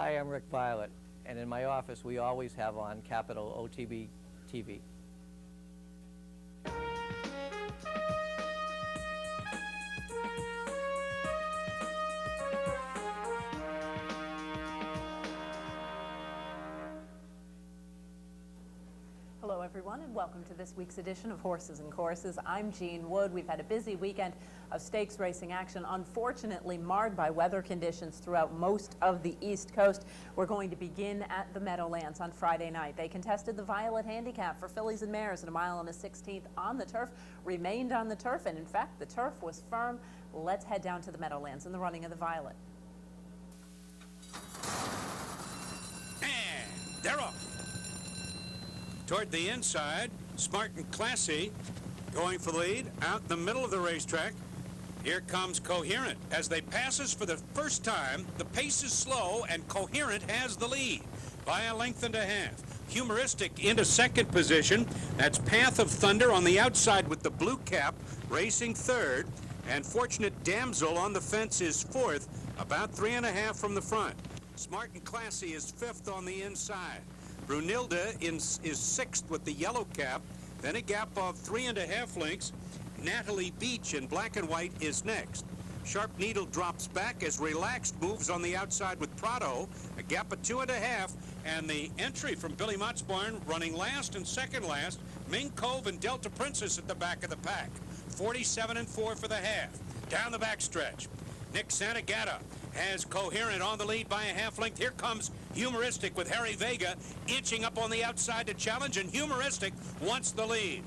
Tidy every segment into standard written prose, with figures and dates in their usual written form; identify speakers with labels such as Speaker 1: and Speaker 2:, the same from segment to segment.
Speaker 1: Hi, I'm Rick Violet, and in my office we always have on Capital OTB TV.
Speaker 2: Hello everyone, and welcome to this week's edition of Horses and Courses. I'm Jean Wood. We've had a busy weekend of stakes racing action, unfortunately marred by weather conditions throughout most of the East Coast. We're going to begin at the Meadowlands on Friday night. They contested the Violet Handicap for fillies and mares at 1 1/16 on the turf, remained on the turf, and in fact the turf was firm. Let's head down to the Meadowlands in the running of the Violet.
Speaker 3: And they're off. Toward the inside, Smart and Classy going for the lead out in the middle of the racetrack. Here comes Coherent. As they pass us for the first time, the pace is slow and Coherent has the lead by a length and a half. Humoristic into second position. That's Path of Thunder on the outside with the blue cap racing third. And Fortunate Damsel on the fence is fourth, about 3.5 from the front. Smart and Classy is fifth on the inside. Brunilda is sixth with the yellow cap, then a gap of 3.5 lengths. Natalie Beach in black and white is next. Sharp Needle drops back as Relaxed moves on the outside with Prado, a gap of 2.5, and the entry from Billy Mott's barn running last and second last. Ming Cove and Delta Princess at the back of the pack. 47-4 for the half. Down the backstretch, Nick Santagata has Coherent on the lead by a half length. Here comes Humoristic with Harry Vega inching up on the outside to challenge, and Humoristic wants the lead.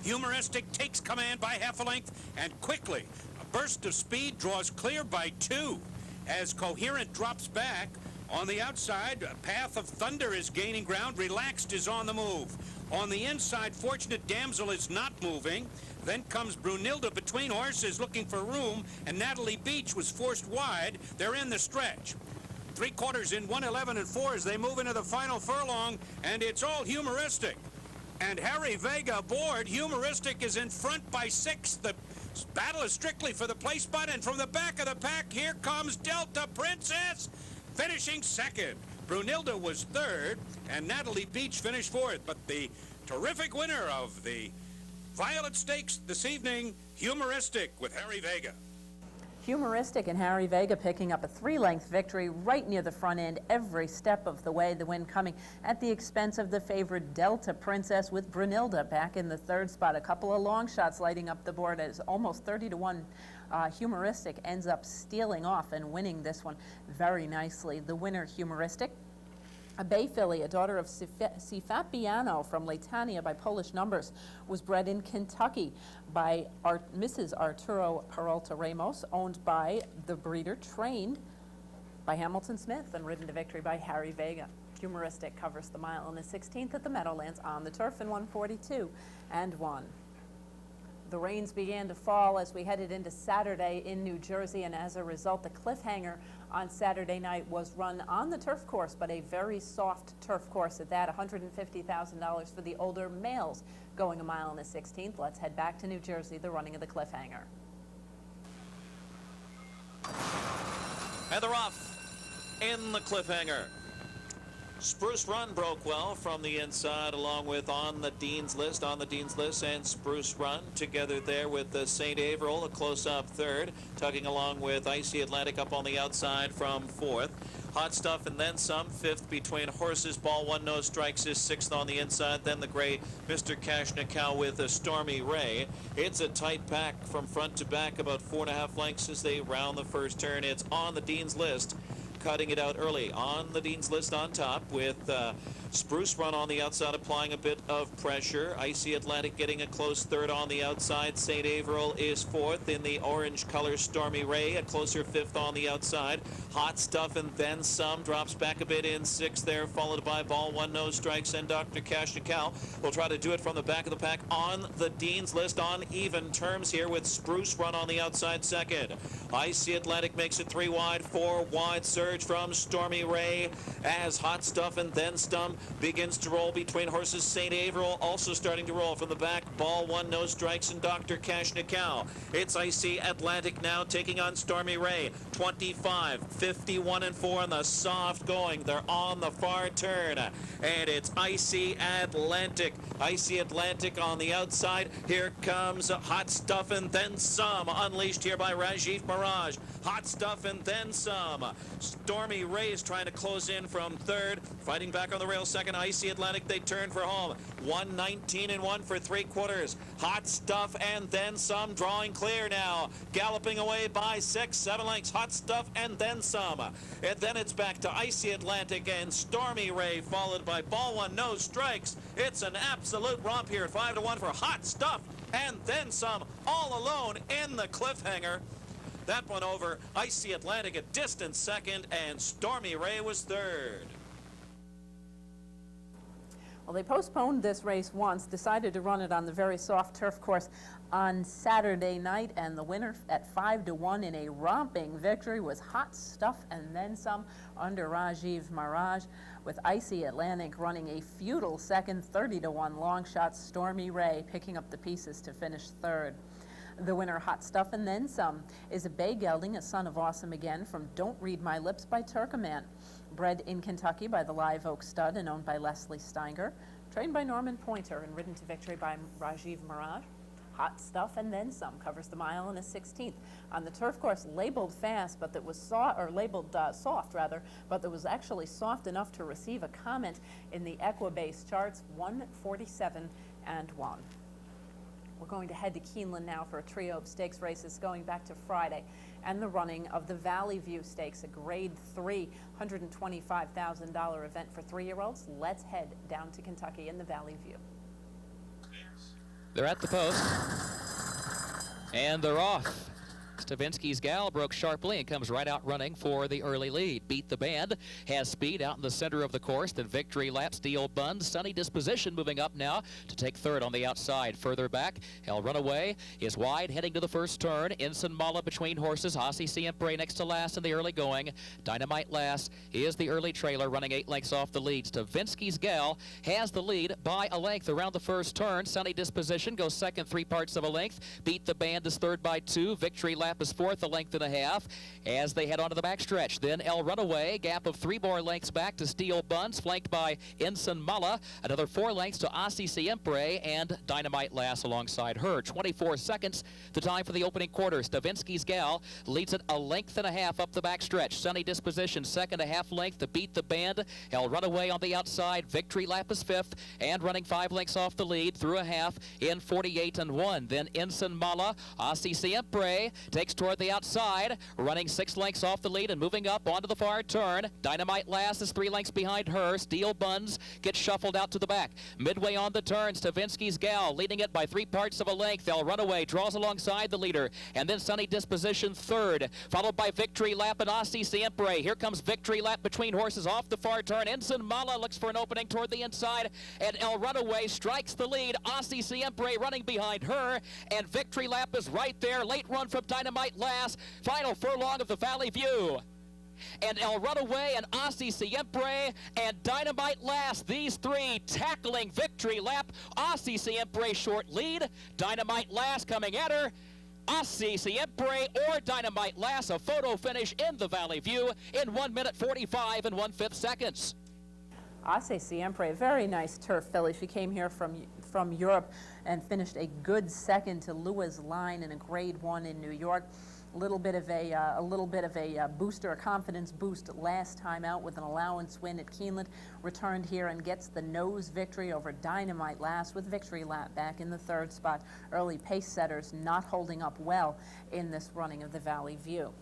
Speaker 3: Humoristic takes command by half a length, and quickly a burst of speed draws clear by 2 as Coherent drops back. On the outside, Path of Thunder is gaining ground. Relaxed is on the move. On the inside, Fortunate Damsel is not moving. Then comes Brunilda between horses looking for room, and Natalie Beach was forced wide. They're in the stretch. 3/4 in 1:11-4 as they move into the final furlong, and it's all Humoristic. And Harry Vega aboard. Humoristic is in front by 6. The battle is strictly for the place spot, and from the back of the pack, here comes Delta Princess, finishing second. Brunilda was third, and Natalie Beach finished fourth. But the terrific winner of the Violet Stakes this evening, Humoristic with Harry Vega.
Speaker 2: Humoristic and Harry Vega picking up a 3-length victory right near the front end every step of the way. The win coming at the expense of the favorite Delta Princess, with Brunilda back in the third spot. A couple of long shots lighting up the board as almost 30-1. Humoristic ends up stealing off and winning this one very nicely. The winner, Humoristic. A bay filly, a daughter of Cifapiano from Latania by Polish Numbers, was bred in Kentucky by Mrs. Arturo Peralta Ramos, owned by the breeder, trained by Hamilton Smith, and ridden to victory by Harry Vega. Humoristic covers the 1 1/16 at the Meadowlands on the turf in 1:42-1. The rains began to fall as we headed into Saturday in New Jersey, and as a result, the Cliffhanger on Saturday night was run on the turf course, but a very soft turf course at that. $150,000 for the older males going 1 1/16. Let's head back to New Jersey, the running of the Cliffhanger.
Speaker 4: And they're off in the Cliffhanger. Spruce Run broke well from the inside, along with On the Dean's List, and Spruce Run together there with the St. Averill, a close-up third, tugging along with Icy Atlantic up on the outside from fourth. Hot Stuff and Then Some, fifth between horses. Ball One No Strikes is sixth on the inside. Then the gray Mr. Kashnikau with a Stormy Ray. It's a tight pack from front to back, about 4.5 lengths as they round the first turn. It's On the Dean's List, cutting it out early. On the Dean's List on top with Spruce Run on the outside, applying a bit of pressure. Icy Atlantic getting a close third on the outside. St. Averill is fourth in the orange color. Stormy Ray a closer fifth on the outside. Hot Stuff and Then Some drops back a bit in sixth there, followed by Ball One No Strikes, and Dr. Kashnikau will try to do it from the back of the pack. On the Dean's List on even terms here with Spruce Run on the outside second. Icy Atlantic makes it 3 wide, 4 wide surge from Stormy Ray as Hot Stuff and Then Some begins to roll between horses. St. Averill also starting to roll from the back. Ball One, No Strikes, and Dr. Cash Nickel. It's Icy Atlantic now taking on Stormy Ray. 25, 51 and 4 on the soft going. They're on the far turn, and it's Icy Atlantic. Icy Atlantic on the outside. Here comes Hot Stuff and Then Some, unleashed here by Rajiv Mirage. Hot Stuff and Then Some. Stormy Ray is trying to close in from third. Fighting back on the rail second. Icy Atlantic, they turn for home. 1:19 and 1 for 3/4. Hot Stuff and Then Some drawing clear now. Galloping away by 6-7 lengths. Hot Stuff and Then Some. And then it's back to Icy Atlantic and Stormy Ray, followed by Ball One, No Strikes. It's an absolute romp here. 5-1 for Hot Stuff and Then Some, all alone in the cliffhanger. That one over. Icy Atlantic a distant second, and Stormy Ray was third.
Speaker 2: Well, they postponed this race once, decided to run it on the very soft turf course on Saturday night, and the winner at 5-1 in a romping victory was Hot Stuff and Then Some under Rajiv Mirage, with Icy Atlantic running a feudal second. 30-1 long shot. Stormy Ray picking up the pieces to finish third. The winner, Hot Stuff and Then Some, is a bay gelding, a son of Awesome Again, from Don't Read My Lips by Turkoman. Bred in Kentucky by the Live Oak Stud and owned by Leslie Steiger. Trained by Norman Pointer and ridden to victory by Rajiv Mirage. Hot Stuff and Then Some covers the mile in a 16th on the turf course, labeled fast, but that was soft rather, but that was actually soft enough to receive a comment in the Equibase charts. 1:47 and 1. We're going to head to Keeneland now for a trio of stakes races going back to Friday and the running of the Valley View Stakes, a Grade 3 $125,000 event for 3-year-olds. Let's head down to Kentucky in the Valley View.
Speaker 5: They're at the post, and they're off. Stavinsky's Gal broke sharply and comes right out running for the early lead. Beat the Band has speed out in the center of the course. Then Victory Lap, Steel Buns, Sunny Disposition moving up now to take third on the outside. Further back, Hell Runaway is wide heading to the first turn. Ensign Mala between horses. Aussie Siempre next to last in the early going. Dynamite Lass is the early trailer running 8 lengths off the lead. Stavinsky's Gal has the lead by a length around the first turn. Sunny Disposition goes second 3/4 of a length. Beat the Band is third by 2. Victory Lap is fourth, a length and a half as they head onto the backstretch. Then El Runaway, gap of 3 more lengths back to Steel Buns, flanked by Ensign Mala. Another 4 lengths to Aussie Siempre and Dynamite Lass alongside her. 24 seconds, the time for the opening quarter. Stavinsky's Gal leads it a length and a half up the backstretch. Sunny Disposition, second, a half length to Beat the Band. El Runaway on the outside. Victory Lap is fifth and running 5 lengths off the lead through a half in 48 and 1. Then Ensign Mala, Aussie Siempre takes toward the outside, running 6 lengths off the lead and moving up onto the far turn. Dynamite Lass is 3 lengths behind her. Steel Buns gets shuffled out to the back. Midway on the turn, Stavinsky's Gal leading it by 3/4 of a length. They'll run away, draws alongside the leader, and then Sunny Disposition third, followed by Victory Lap and Aussie Siempre. Here comes Victory Lap between horses off the far turn. Ensign Mala looks for an opening toward the inside, and El Runaway strikes the lead. Aussie Siempre running behind her, and Victory Lap is right there. Late run from Dynamite Lass, final furlong of the Valley View. And El Runaway and Aussie Siempre and Dynamite Lass, these 3 tackling Victory Lap. Aussie Siempre short lead, Dynamite Lass coming at her. Aussie Siempre or Dynamite Lass, a photo finish in the Valley View in 1 minute 45 and 1/5 seconds.
Speaker 2: Aussie Siempre, a very nice turf filly. She came here from Europe and finished a good second to Lewis Line in a Grade 1 in New York. A little bit of a booster, a confidence boost last time out with an allowance win at Keeneland. Returned here and gets the nose victory over Dynamite Lass with Victory Lap back in the 3rd spot. Early pace setters not holding up well in this running of the Valley View.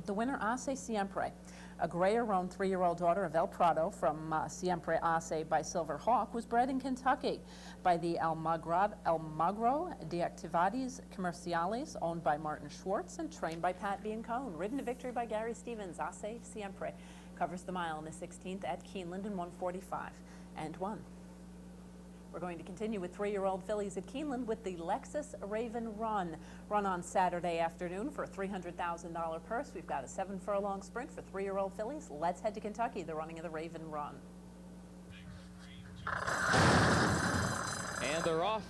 Speaker 2: The winner, Aussie Siempre, a Gray-Around 3-year-old daughter of El Prado from Siempre Ace by Silver Hawk, was bred in Kentucky by the Almagro de Actividades Comerciales, owned by Martin Schwartz and trained by Pat Biancone. Ridden to victory by Gary Stevens, Ace Siempre covers the mile in the 16th at Keeneland in 1:45 and 1. We're going to continue with 3-year-old fillies at Keeneland with the Lexus Raven Run on Saturday afternoon for a $300,000 purse. We've got a 7 furlong sprint for 3-year-old fillies. Let's head to Kentucky, the running of the Raven Run.
Speaker 5: And they're off.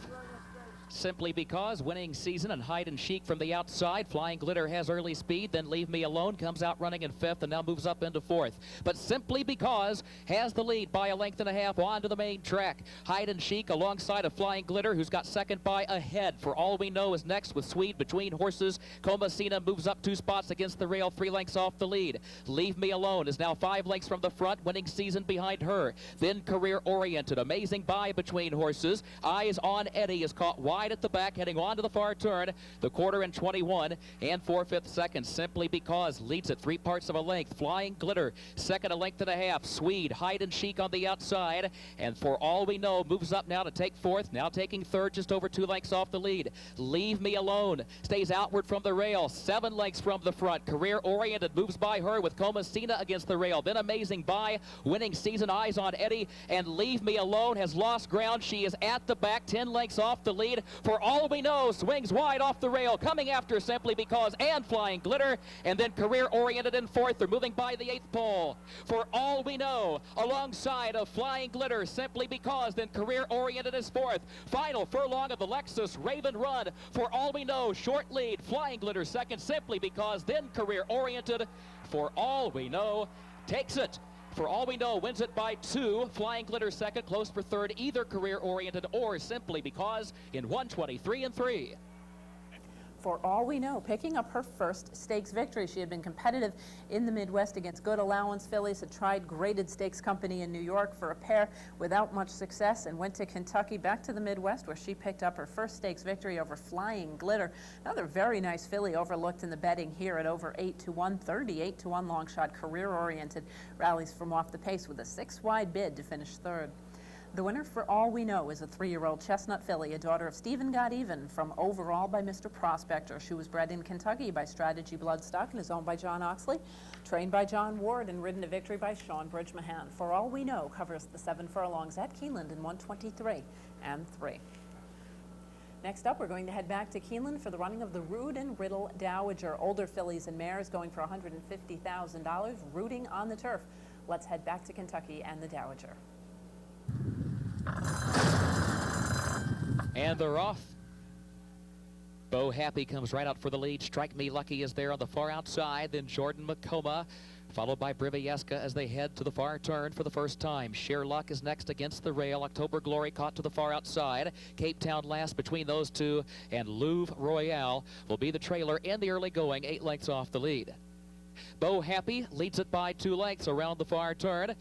Speaker 5: Simply because winning season and hide and chic from the outside. Flying Glitter has early speed, then Leave Me Alone comes out running in 5th and now moves up into 4th. But Simply Because has the lead by a length and a half onto the main track. Hide and Chic alongside of Flying Glitter, who's got second by ahead. For All We Know is next with Swede between horses. Comasina moves up 2 spots against the rail, 3 lengths off the lead. Leave Me Alone is now 5 lengths from the front, winning season behind her. Then Career Oriented, amazing buy between horses. Eyes on Eddie is caught wide at the back, heading on to the far turn. The quarter in 21 and 4/5 seconds. Simply Because leads at 3 parts of a length. Flying Glitter second a length and a half. Swede, Hide and Chic on the outside, and For All We Know moves up now to take 4th, now taking 3rd, just over 2 lengths off the lead. Leave Me Alone stays outward from the rail, 7 lengths from the front. Career Oriented moves by her with Comasina against the rail. Then Amazing Buy, winning season, Eyes on Eddie, and Leave Me Alone has lost ground. She is at the back, 10 lengths off the lead. For All We Know swings wide off the rail, coming after Simply Because and Flying Glitter, and then Career Oriented in 4th. They're moving by the 8th pole. For All We Know alongside of Flying Glitter, Simply Because, then Career Oriented is 4th. Final furlong of the Lexus Raven Run. For All We Know, short lead. Flying Glitter second, Simply Because, then Career Oriented. For All We Know takes it. For All We Know wins it by 2. Flying Glitter second, close for 3rd, either Career Oriented or Simply Because in 1:23 and 3.
Speaker 2: For All We Know, picking up her first stakes victory. She had been competitive in the Midwest against good allowance fillies, had tried Graded Stakes Company in New York for a pair without much success, and went to Kentucky, back to the Midwest, where she picked up her first stakes victory over Flying Glitter. Another very nice filly overlooked in the betting here at over 8-1, 38-1 long shot. Career Oriented rallies from off the pace with a 6-wide bid to finish 3rd. The winner for All We Know is a 3-year-old chestnut filly, a daughter of Stephen Got Even, from Overall by Mr. Prospector. She was bred in Kentucky by Strategy Bloodstock and is owned by John Oxley, trained by John Ward, and ridden to victory by Sean Bridgmahan. For All We Know covers the 7 furlongs at Keeneland in 1:23 and 3. Next up, we're going to head back to Keeneland for the running of the Rood and Riddle Dowager. Older fillies and mares going for $150,000, rooting on the turf. Let's head back to Kentucky and the Dowager.
Speaker 5: And they're off. Bo Happy comes right out for the lead. Strike Me Lucky is there on the far outside. Then Jordan McComa, followed by Brivieska as they head to the far turn for the first time. Sheer Luck is next against the rail. October Glory caught to the far outside. Cape Town last between those two, and Louvre Royale will be the trailer in the early going, 8 lengths off the lead. Bo Happy leads it by 2 lengths around the far turn.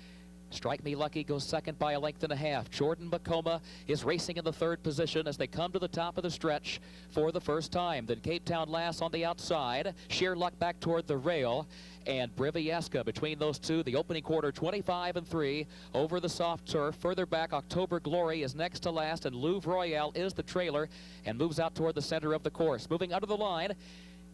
Speaker 5: Strike Me Lucky goes second by a length and a half. Jordan McComa is racing in the 3rd position as they come to the top of the stretch for the first time. Then Cape Town last on the outside. Sheer Luck back toward the rail. And Brivieska between those two. The opening quarter 25 and 3 over the soft turf. Further back, October Glory is next to last, and Louvre Royale is the trailer and moves out toward the center of the course. Moving under the line,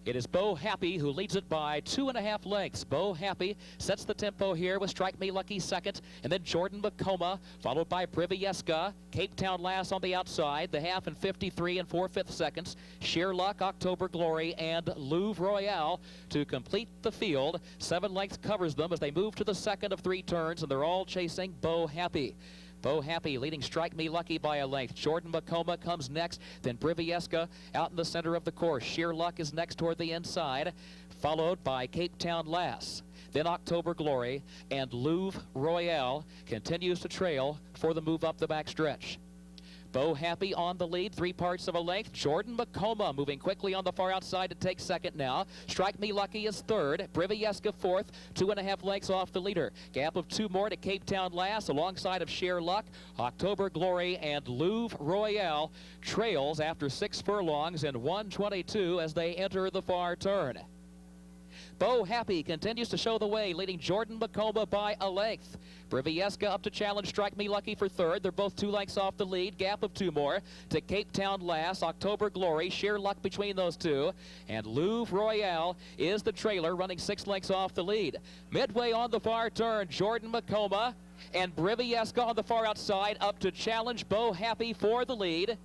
Speaker 5: it is Bo Happy who leads it by 2.5 lengths. Bo Happy sets the tempo here with Strike Me Lucky second, and then Jordan McComa, followed by Brivieska. Cape Town last on the outside, the half in 53 and 4/5 seconds. Sheer Luck, October Glory, and Louvre Royale to complete the field. 7 lengths covers them as they move to the second of 3 turns, and they're all chasing Bo Happy. Bo Happy leading Strike Me Lucky by a length. Jordan McComa comes next, then Brivieska out in the center of the course. Sheer Luck is next toward the inside, followed by Cape Town last. Then October Glory, and Louvre Royale continues to trail for the move up the back stretch. Bo Happy on the lead, 3 parts of a length. Jordan McComa moving quickly on the far outside to take second now. Strike Me Lucky is 3rd. Brivieska 4th, 2.5 lengths off the leader. Gap of 2 more to Cape Town last, alongside of Sheer Luck. October Glory and Louvre Royale trails after 6 furlongs in 1:22 as they enter the far turn. Bo Happy continues to show the way, leading Jordan McComa by a length. Brivieska up to challenge Strike Me Lucky for 3rd. They're both 2 lengths off the lead. Gap of 2 more to Cape Town last. October Glory, Sheer Luck between those two. And Louvre Royale is the trailer, running 6 lengths off the lead. Midway on the far turn, Jordan McComa and Brivieska on the far outside up to challenge Bo Happy for the lead.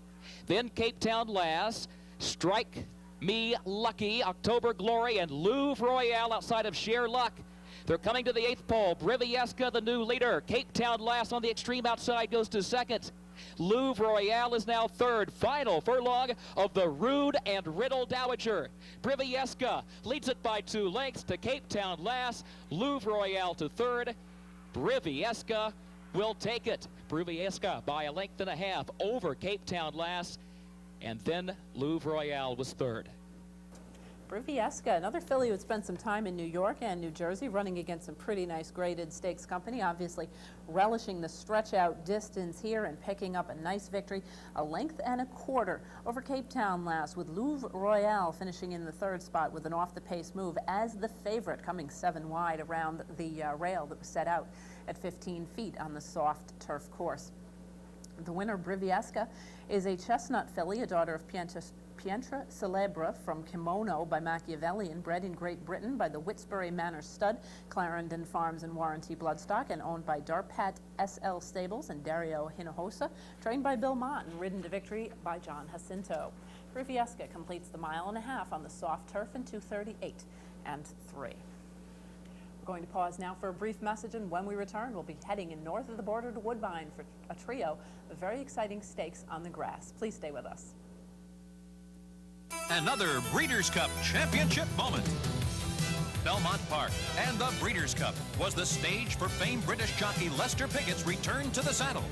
Speaker 5: Then Cape Town last. Strike Me Lucky, October Glory, and Louvre Royale outside of Sheer Luck. They're coming to the 8th pole. Brivieska, the new leader. Cape Town last on the extreme outside, goes to 2nd. Louvre Royale is now 3rd. Final furlong of the Rude and Riddle Dowager. Brivieska leads it by 2 lengths to Cape Town last. Louvre Royale to 3rd. Brivieska will take it. Brivieska by 1.5 lengths over Cape Town last. And then Louvre Royale was 3rd.
Speaker 2: Brivieska, another filly who had spent some time in New York and New Jersey running against some pretty nice graded stakes company, obviously relishing the stretch out distance here and picking up a nice victory, 1.25 lengths over Cape Town last, with Louvre Royale finishing in the 3rd spot with an off the pace move as the favorite, coming 7 wide around the rail that was set out at 15 feet on the soft turf course. The winner, Brivieska, is a chestnut filly, a daughter of Pietra Celebre from Kimono by Machiavellian, bred in Great Britain by the Whitesbury Manor Stud, Clarendon Farms and Warranty Bloodstock, and owned by Darpat SL Stables and Dario Hinojosa, trained by Bill Mott and ridden to victory by John Jacinto. Brivieska completes the 1.5 miles on the soft turf in 2:38 and 3. We're going to pause now for a brief message, and when we return, we'll be heading in north of the border to Woodbine for a trio of very exciting stakes on the grass. Please stay with us.
Speaker 6: Another Breeders' Cup championship moment. Belmont Park and the Breeders' Cup was the stage for famed British jockey Lester Pickett's return to the saddle.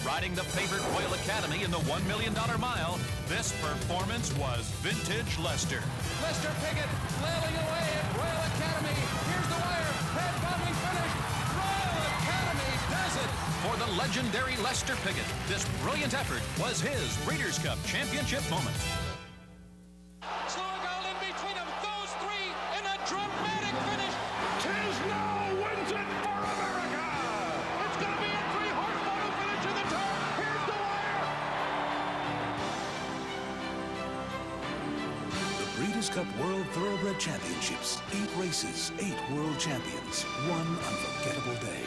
Speaker 6: Riding the favorite Royal Academy in the $1 million mile, this performance was vintage Lester.
Speaker 7: Lester Pickett flailing away at Royal Academy. Here's the wire. Head finally finished. Royal Academy does it.
Speaker 6: For the legendary Lester Pickett, this brilliant effort was his Breeders' Cup championship moment.
Speaker 7: Sluagold in between them. Those three in a dramatic finish.
Speaker 3: Tisno wins it for America.
Speaker 7: It's going to be a 3-horse photo finish in the turn. Here's the wire.
Speaker 8: The Breeders' Cup World Thoroughbred Championships. 8 races, 8 world champions. One unforgettable day.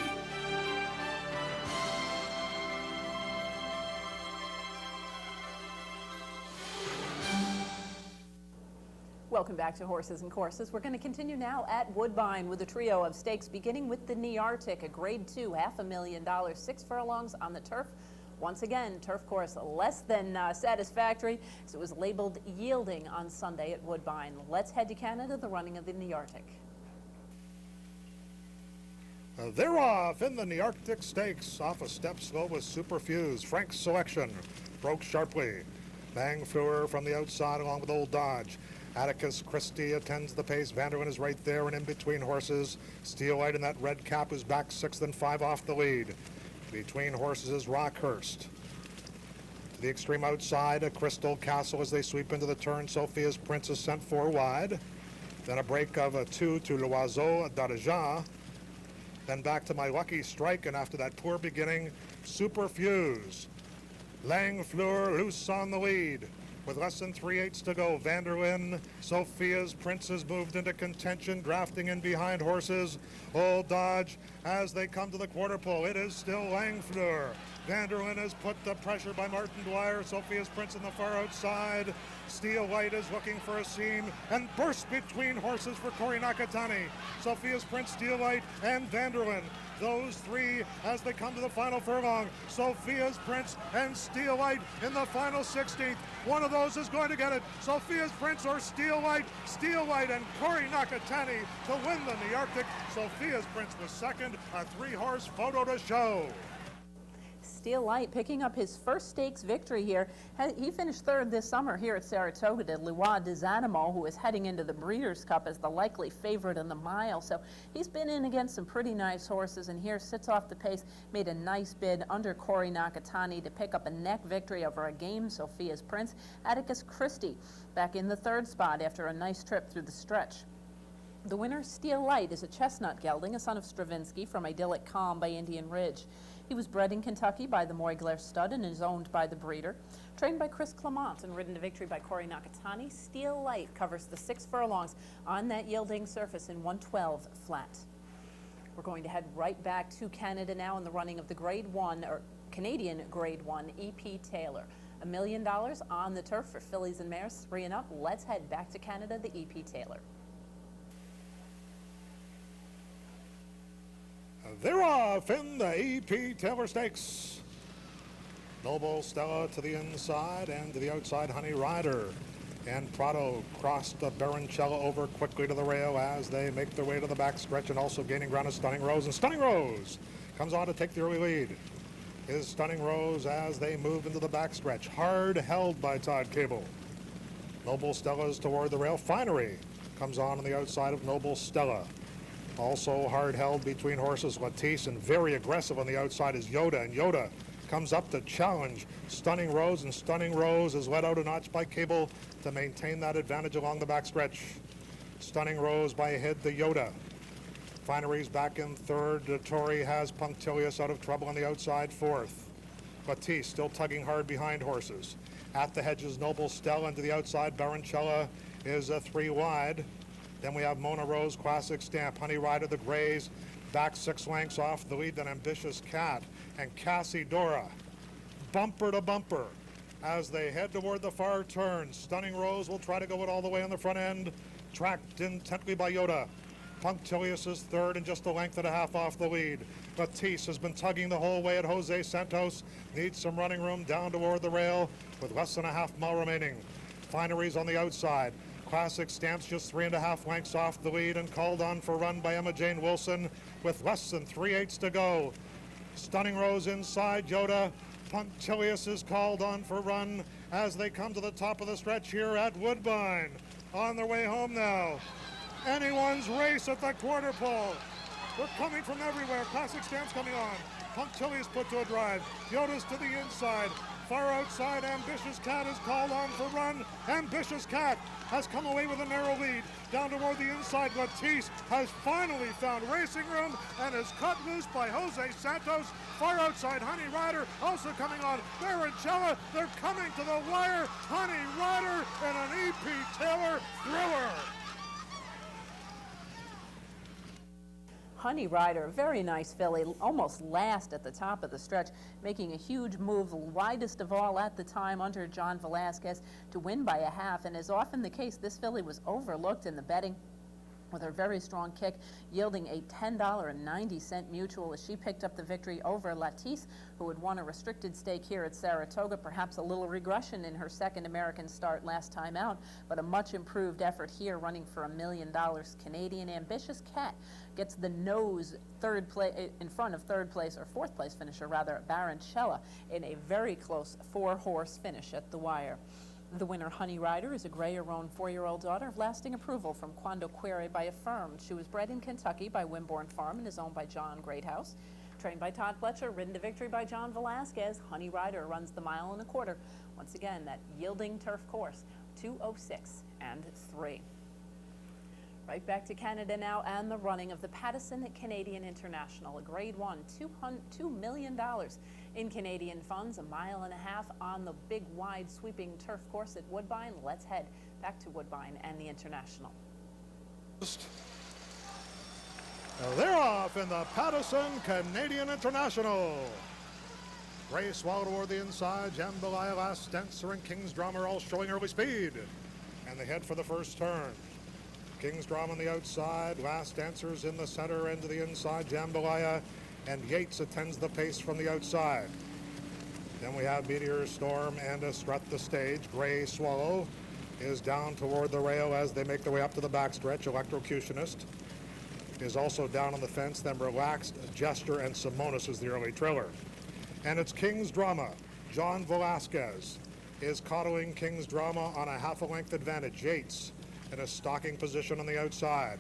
Speaker 2: Welcome back to Horses and Courses. We're going to continue now at Woodbine with a trio of stakes, beginning with the Nearctic, a Grade 2, $500,000, 6 furlongs on the turf. Once again, turf course less than satisfactory, so it was labeled yielding on Sunday at Woodbine. Let's head to Canada, the running of the Nearctic.
Speaker 9: They're off in the Nearctic Stakes. Off a step slow with Superfuse. Frank's Selection broke sharply. Bang Fleur from the outside along with Old Dodge. Atticus Christie attends the pace. Vanderlyn is right there and in between horses. Steel Light in that red cap is back 6th and 5 off the lead. Between horses is Rockhurst. To the extreme outside, a Crystal Castle as they sweep into the turn. Sophia's Prince is sent 4 wide. Then a break of a 2 to L'Oiseau d'Argent. Then back to My Lucky Strike, and after that poor beginning, Superfuse. Lang Fleur loose on the lead. With less than 3/8 to go, Vanderlyn, Sophia's Prince has moved into contention, drafting in behind horses. Old Dodge as they come to the quarter pole. It is still Langfleur. Vanderlyn has put the pressure by Martin Dwyer. Sophia's Prince in the far outside. Steel Light is looking for a seam and bursts between horses for Corey Nakatani. Sophia's Prince, Steel Light, and Vanderlyn. Those three as they come to the final furlong. Sophia's Prince and Steel Light in the final 16th. One of those is going to get it. Sophia's Prince or Steel Light. Steel Light and Corey Nakatani to win the Nearctic. Sophia's Prince was second. A 3-horse photo to show.
Speaker 2: Steel Light picking up his first stakes victory here. He finished 3rd this summer here at Saratoga to Leroy des Animaux, who is heading into the Breeders' Cup as the likely favorite in the mile. So he's been in against some pretty nice horses, and here sits off the pace, made a nice bid under Corey Nakatani to pick up a neck victory over a game Sophia's Prince. Atticus Christie back in the 3rd spot after a nice trip through the stretch. The winner, Steel Light, is a chestnut gelding, a son of Stravinsky from Idyllic Calm by Indian Ridge. He was bred in Kentucky by the Moigler Stud and is owned by the breeder. Trained by Chris Clement and ridden to victory by Corey Nakatani, Steel Light covers the 6 furlongs on that yielding surface in 1:12 flat. We're going to head right back to Canada now in the running of the Grade 1, or Canadian Grade 1, E.P. Taylor. $1 million on the turf for fillies and mares 3 and up. Let's head back to Canada, the E.P. Taylor.
Speaker 9: They're off in the E.P. Taylor Stakes. Noble Stella to the inside, and to the outside, Honey Rider. And Prado crossed the Baroncella over quickly to the rail as they make their way to the backstretch, and also gaining ground is Stunning Rose. And Stunning Rose comes on to take the early lead. Is Stunning Rose as they move into the backstretch. Hard held by Todd Cable. Noble Stella's toward the rail. Finery comes on the outside of Noble Stella. Also hard held between horses Latisse, and very aggressive on the outside is Yoda. And Yoda comes up to challenge Stunning Rose, and Stunning Rose is let out a notch by Cable to maintain that advantage along the backstretch. Stunning Rose by a head to Yoda. Finery's back in third. Tori has Punctilious out of trouble on the outside, fourth. Latisse still tugging hard behind horses. At the hedges, Noble Stella, and to the outside, Baroncella is a 3 wide. Then we have Mona Rose, Classic Stamp, Honey Rider, the Grays, back 6 lengths off the lead, then Ambitious Cat and Cassidora, bumper to bumper as they head toward the far turn. Stunning Rose will try to go it all the way on the front end, tracked intently by Yoda. Punctilious is third and just a length and a half off the lead. Latisse has been tugging the whole way at Jose Santos, needs some running room down toward the rail with less than a half mile remaining. Finery's on the outside. Classic Stamps just 3.5 lengths off the lead and called on for run by Emma Jane Wilson with less than 3/8 to go. Stunning Rose inside Yoda. Punctilious is called on for run as they come to the top of the stretch here at Woodbine. On their way home now. Anyone's race at the quarter pole. We're coming from everywhere. Classic Stamps coming on. Punctilious put to a drive. Yoda's to the inside. Far outside, Ambitious Cat is called on for run. Ambitious Cat has come away with a narrow lead. Down toward the inside, Latisse has finally found racing room and is cut loose by Jose Santos. Far outside, Honey Rider also coming on. Baroncella, they're coming to the wire. Honey Rider and an E.P. Taylor thriller.
Speaker 2: Honey Rider, very nice filly, almost last at the top of the stretch, making a huge move, the widest of all at the time under John Velasquez to win by a half. And as often the case, this filly was overlooked in the betting with her very strong kick, yielding a $10.90 mutual as she picked up the victory over Latisse, who had won a restricted stake here at Saratoga. Perhaps a little regression in her second American start last time out, but a much improved effort here, running for $1 million Canadian. Ambitious Cat gets the nose third place in front of third place, or fourth place finisher rather, Baroncella, in a very close 4-horse finish at the wire. The winner, Honey Rider, is a gray-roan 4-year-old daughter of lasting approval from Quando Quere by Affirmed. She was bred in Kentucky by Wimborne Farm and is owned by John Greathouse. Trained by Todd Fletcher, ridden to victory by John Velasquez, Honey Rider runs the 1.25 miles. Once again, that yielding turf course, 2:06 and 3. Right back to Canada now and the running of the Pattison Canadian International, a Grade 1, $2 million in Canadian funds, 1.5 miles on the big, wide, sweeping turf course at Woodbine. Let's head back to Woodbine and the International.
Speaker 9: They're off in the Pattison Canadian International. Gray Swallow toward the inside, Jambalaya, Last Stencer, and King's Drama are all showing early speed. And they head for the first turn. King's Drama on the outside, Last Stencer's in the center, and to the inside, Jambalaya, and Yates attends the pace from the outside. Then we have Meteor Storm and Strut the Stage. Gray Swallow is down toward the rail as they make their way up to the backstretch. Electrocutionist is also down on the fence. Then Relaxed Gesture and Simonis is the early trailer. And it's King's Drama. John Velasquez is coddling King's Drama on a 1/2 length advantage. Yates in a stalking position on the outside.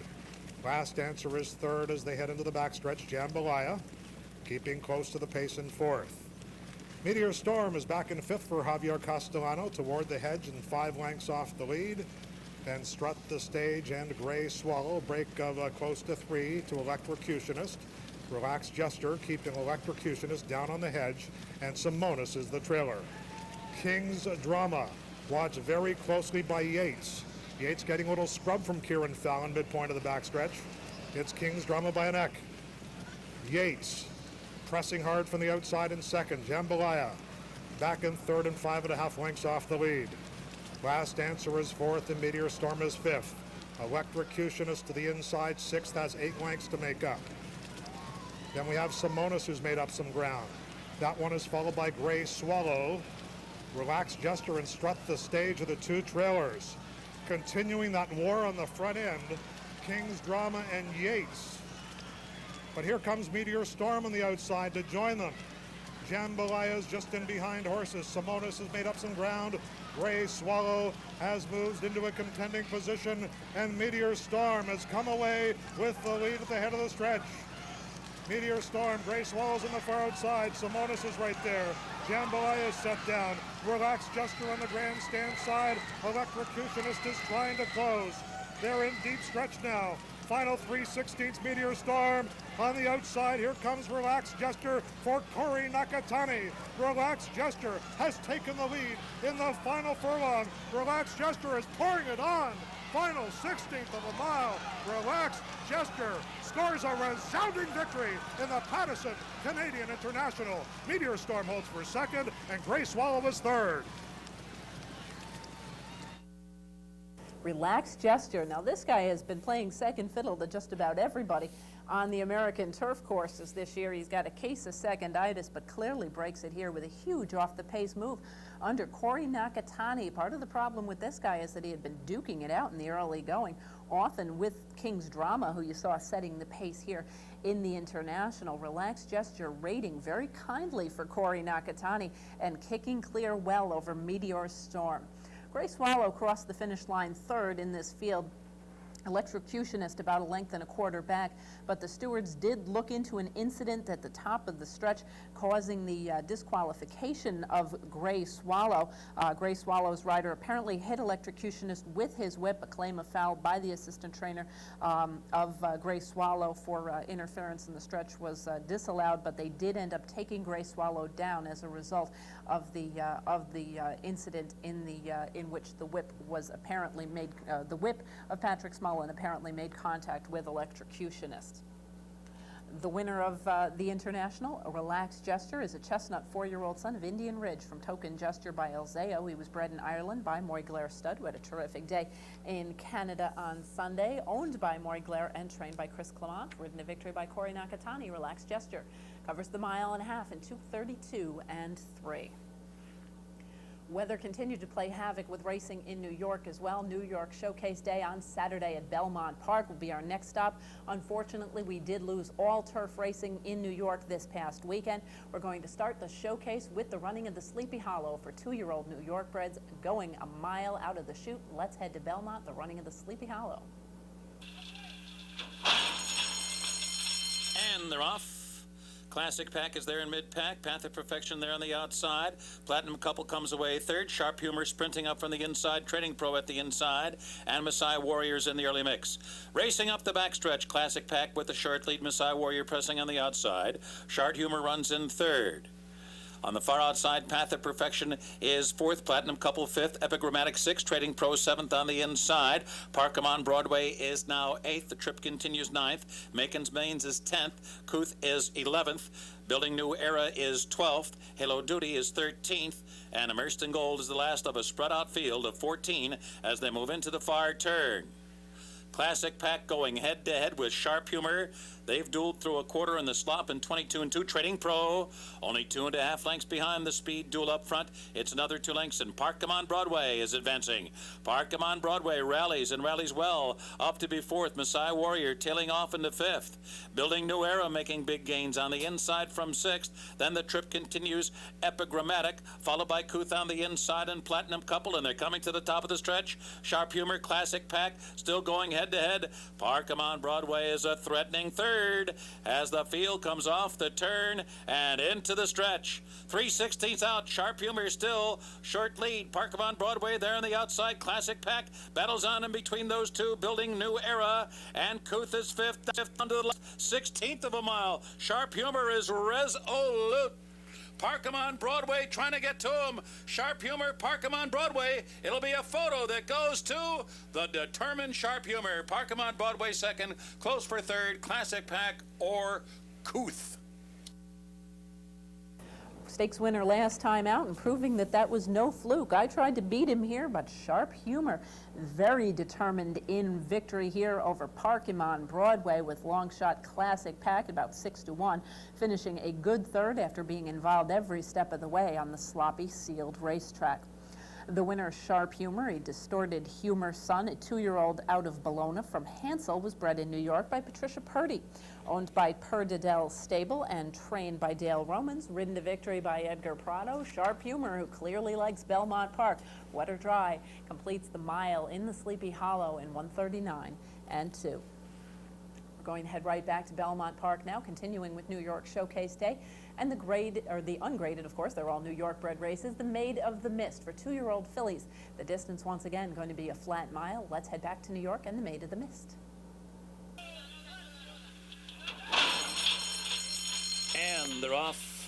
Speaker 9: Last Answer is third as they head into the backstretch. Jambalaya keeping close to the pace in fourth. Meteor Storm is back in fifth for Javier Castellano toward the hedge and 5 lengths off the lead. Then Strut the Stage and Gray Swallow break of close to 3 to Electrocutionist. Relaxed Gesture keeping Electrocutionist down on the hedge, and Simonis is the trailer. King's Drama watched very closely by Yates. Yates getting a little scrub from Kieran Fallon midpoint of the backstretch. It's King's Drama by a neck. Yates pressing hard from the outside in second. Jambalaya back in third and 5.5 lengths off the lead. Last Answer is fourth and Meteor Storm is fifth. Electrocutionist to the inside, sixth, has 8 lengths to make up. Then we have Simonis, who's made up some ground. That one is followed by Gray Swallow. Relax Jester and Strut the stage of the two trailers. Continuing that war on the front end, King's Drama and Yates. But here comes Meteor Storm on the outside to join them. Jambalaya's just in behind horses. Simonis has made up some ground. Gray Swallow has moved into a contending position, and Meteor Storm has come away with the lead at the head of the stretch. Meteor Storm, Gray Swallow's on the far outside. Simonis is right there. Jambalaya is set down. Relax Jester on the grandstand side. Electrocutionist is trying to close. They're in deep stretch now. Final 3/16 Meteor Storm on the outside. Here comes Relax Jester for Corey Nakatani. Relax Jester has taken the lead in the final furlong. Relax Jester is pouring it on. Final 16th of a mile. Relax Jester scores a resounding victory in the Pattison Canadian International. Meteor Storm holds for second, and Gray Swallow is third.
Speaker 2: Relax Gesture. Now this guy has been playing second fiddle to just about everybody on the American turf courses this year. He's got a case of seconditis, but clearly breaks it here with a huge off-the-pace move under Corey Nakatani. Part of the problem with this guy is that he had been duking it out in the early going, often with King's Drama, who you saw setting the pace here in the International. Relax Gesture rating very kindly for Corey Nakatani and kicking clear well over Meteor Storm. Gray Swallow crossed the finish line third in this field. Electrocutionist about a length and a quarter back, but the stewards did look into an incident at the top of the stretch causing the disqualification of Gray Swallow. Gray Swallow's rider apparently hit Electrocutionist with his whip, a claim of foul by the assistant trainer of Gray Swallow for interference in the stretch was disallowed, but they did end up taking Gray Swallow down as a result of the incident in which the whip was apparently made, the whip of Patrick Smullen apparently made contact with Electrocutionist. The winner of the International, a Relax Jester, is a chestnut 4-year-old son of Indian Ridge from Token Jester by Elzeo. He was bred in Ireland by Moyglare Stud, who had a terrific day in Canada on Sunday. Owned by Moyglare and trained by Chris Clement. Ridden to victory by Corey Nakatani. Relax Jester covers the mile and a half in 2:32 and 3. Weather continued to play havoc with racing in New York as well. New York Showcase Day on Saturday at Belmont Park will be our next stop. Unfortunately, we did lose all turf racing in New York this past weekend. We're going to start the showcase with the running of the Sleepy Hollow for 2-year-old New York breds going a mile out of the chute. Let's head to Belmont, the running of the Sleepy Hollow.
Speaker 4: And they're off. Classic Pack is there in mid-pack. Path of Perfection there on the outside. Platinum Couple comes away third. Sharp Humor sprinting up from the inside. Trading Pro at the inside. And Messiah Warriors in the early mix. Racing up the backstretch. Classic Pack with the short lead. Messiah Warrior pressing on the outside. Sharp Humor runs in third. On the far outside, Path of Perfection is fourth, Platinum Couple fifth, Epigrammatic sixth, Trading Pro seventh on the inside. Parkham on Broadway is now eighth. The Trip continues ninth. Macon's Mains is 10th. Couth is 11th. Building New Era is 12th. Halo Duty is 13th. And Immersed in Gold is the last of a spread out field of 14 as they move into the far turn. Classic Pack going head-to-head with Sharp Humor. They've dueled through a quarter in the slop in 22 and 2. Trading Pro only 2.5 lengths behind the speed duel up front. It's another 2 lengths, and Parkham on Broadway is advancing. Parkham on Broadway rallies and rallies well up to be fourth. Messiah Warrior tailing off into fifth. Building New Era making big gains on the inside from sixth. Then the Trip continues. Epigrammatic followed by Couth on the inside and Platinum Couple, and they're coming to the top of the stretch. Sharp Humor, Classic Pack still going head-to-head. Parkham on Broadway is a threatening third as the field comes off the turn and into the stretch. 3/16 out. Sharp Humor still short lead. Parkham on Broadway there on the outside. Classic Pack battles on in between those two. Building New Era and Couth is fifth onto the left. 16th of a mile. Sharp Humor is resolute. Parkham on Broadway trying to get to him. Sharp Humor, Parkham on Broadway. It'll be a photo that goes to the determined Sharp Humor. Parkham on Broadway second, close for third, Classic Pack or Couth.
Speaker 2: stakes winner last time out and proving that that was no fluke. I tried to beat him here, but Sharp Humor very determined in victory here over Parkimon Broadway with Long Shot Classic Pack about 6-1, finishing a good third after being involved every step of the way on the sloppy sealed racetrack. The winner, Sharp Humor, a distorted humor son, a 2-year-old out of Bologna from Hansel, was bred in New York by Patricia Purdy, owned by Perdadell Stable and trained by Dale Romans, ridden to victory by Edgar Prado. Sharp Humor, who clearly likes Belmont Park, wet or dry, completes the mile in the Sleepy Hollow in 1:39 and 2. We're going to head right back to Belmont Park now, continuing with New York Showcase Day. And the ungraded, of course, they're all New York bred races. The Maid of the Mist for 2-year-old fillies. The distance, once again, going to be a flat mile. Let's head back to New York and the Maid of the Mist.
Speaker 4: And they're off.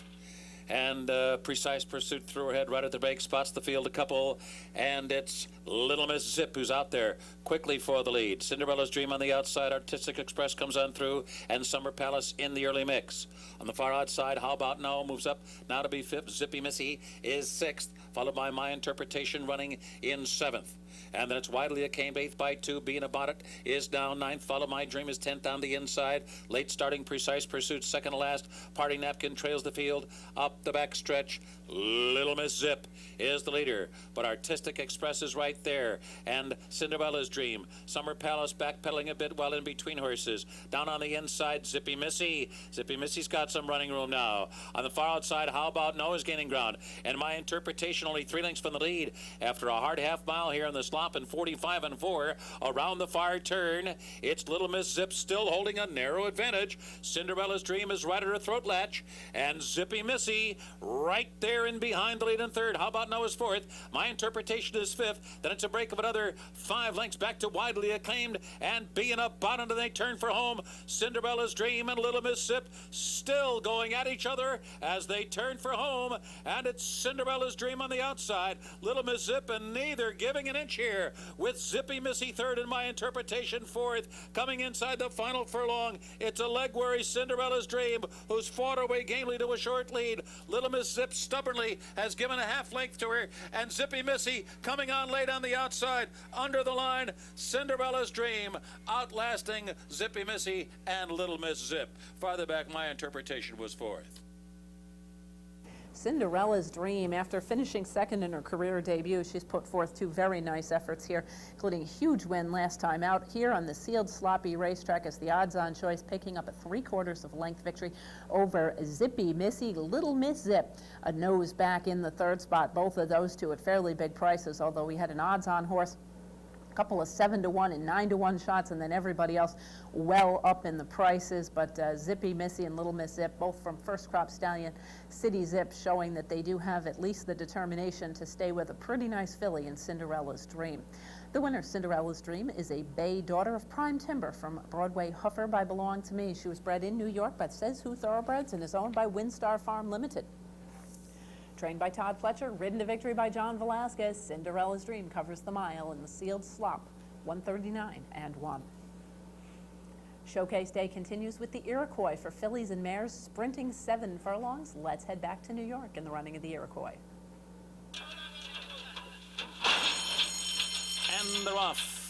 Speaker 4: And Precise Pursuit threw her head right at the break, spots the field a couple, and it's Little Miss Zip who's out there quickly for the lead. Cinderella's Dream on the outside, Artistic Express comes on through, and Summer Palace in the early mix. On the far outside, How About Now moves up, now to be 5th. Zippy Missy is 6th, followed by My Interpretation running in 7th. And then it's Widely Acclaimed 8th by 2. Being About It is now 9th. Follow My Dream is 10th on the inside. Late starting Precise Pursuit, 2nd to last. Party Napkin trails the field up the back stretch. Little Miss Zip is the leader, but Artistic Express is right there. And Cinderella's Dream. Summer Palace backpedaling a bit while in between horses. Down on the inside, Zippy Missy. Zippy Missy's got some running room now. On the far outside, How About No is gaining ground. And My Interpretation only 3 lengths from the lead after a hard half mile here in the slop in 45 and 4 around the far turn. It's Little Miss Zip still holding a narrow advantage. Cinderella's Dream is right at her throat latch, and Zippy Missy right there in behind the lead in 3rd. How About Now is 4th. My Interpretation is 5th. Then it's a break of another 5 lengths back to Widely Acclaimed and Being About It, and they turn for home. Cinderella's Dream and Little Miss Zip still going at each other as they turn for home, and it's Cinderella's Dream on the outside, Little Miss Zip, and neither giving an inch here, with Zippy Missy 3rd and My Interpretation 4th. Coming inside the final furlong, it's a leg worry Cinderella's Dream, who's fought her way gamely to a short lead. Little Miss Zip stubbornly has given a half length to her, and Zippy Missy coming on late on the outside. Under the line, Cinderella's Dream outlasting Zippy Missy and Little Miss Zip. Farther back, My Interpretation was 4th.
Speaker 2: Cinderella's Dream, after finishing 2nd in her career debut, she's put forth 2 very nice efforts here, including a huge win last time out here on the sealed sloppy racetrack as the odds-on choice, picking up a 3/4 of length victory over Zippy Missy. Little Miss Zip, a nose back in the 3rd spot. Both of those 2 at fairly big prices, although we had an odds-on horse, a couple of 7-1 and 9-1 shots, and then everybody else well up in the prices. But Zippy Missy and Little Miss Zip, both from First Crop Stallion City Zip, showing that they do have at least the determination to stay with a pretty nice filly in Cinderella's Dream. The winner, Cinderella's Dream, is a bay daughter of Prime Timber from Broadway Huffer by Belong to Me. She was bred in New York by Says Who Thoroughbreds and is owned by Windstar Farm Limited. Trained by Todd Fletcher, ridden to victory by John Velasquez, Cinderella's Dream covers the mile in the sealed slop, 1:39 and 1. Showcase Day continues with the Iroquois for fillies and mares, sprinting 7 furlongs. Let's head back to New York in the running of the Iroquois.
Speaker 4: And they're off.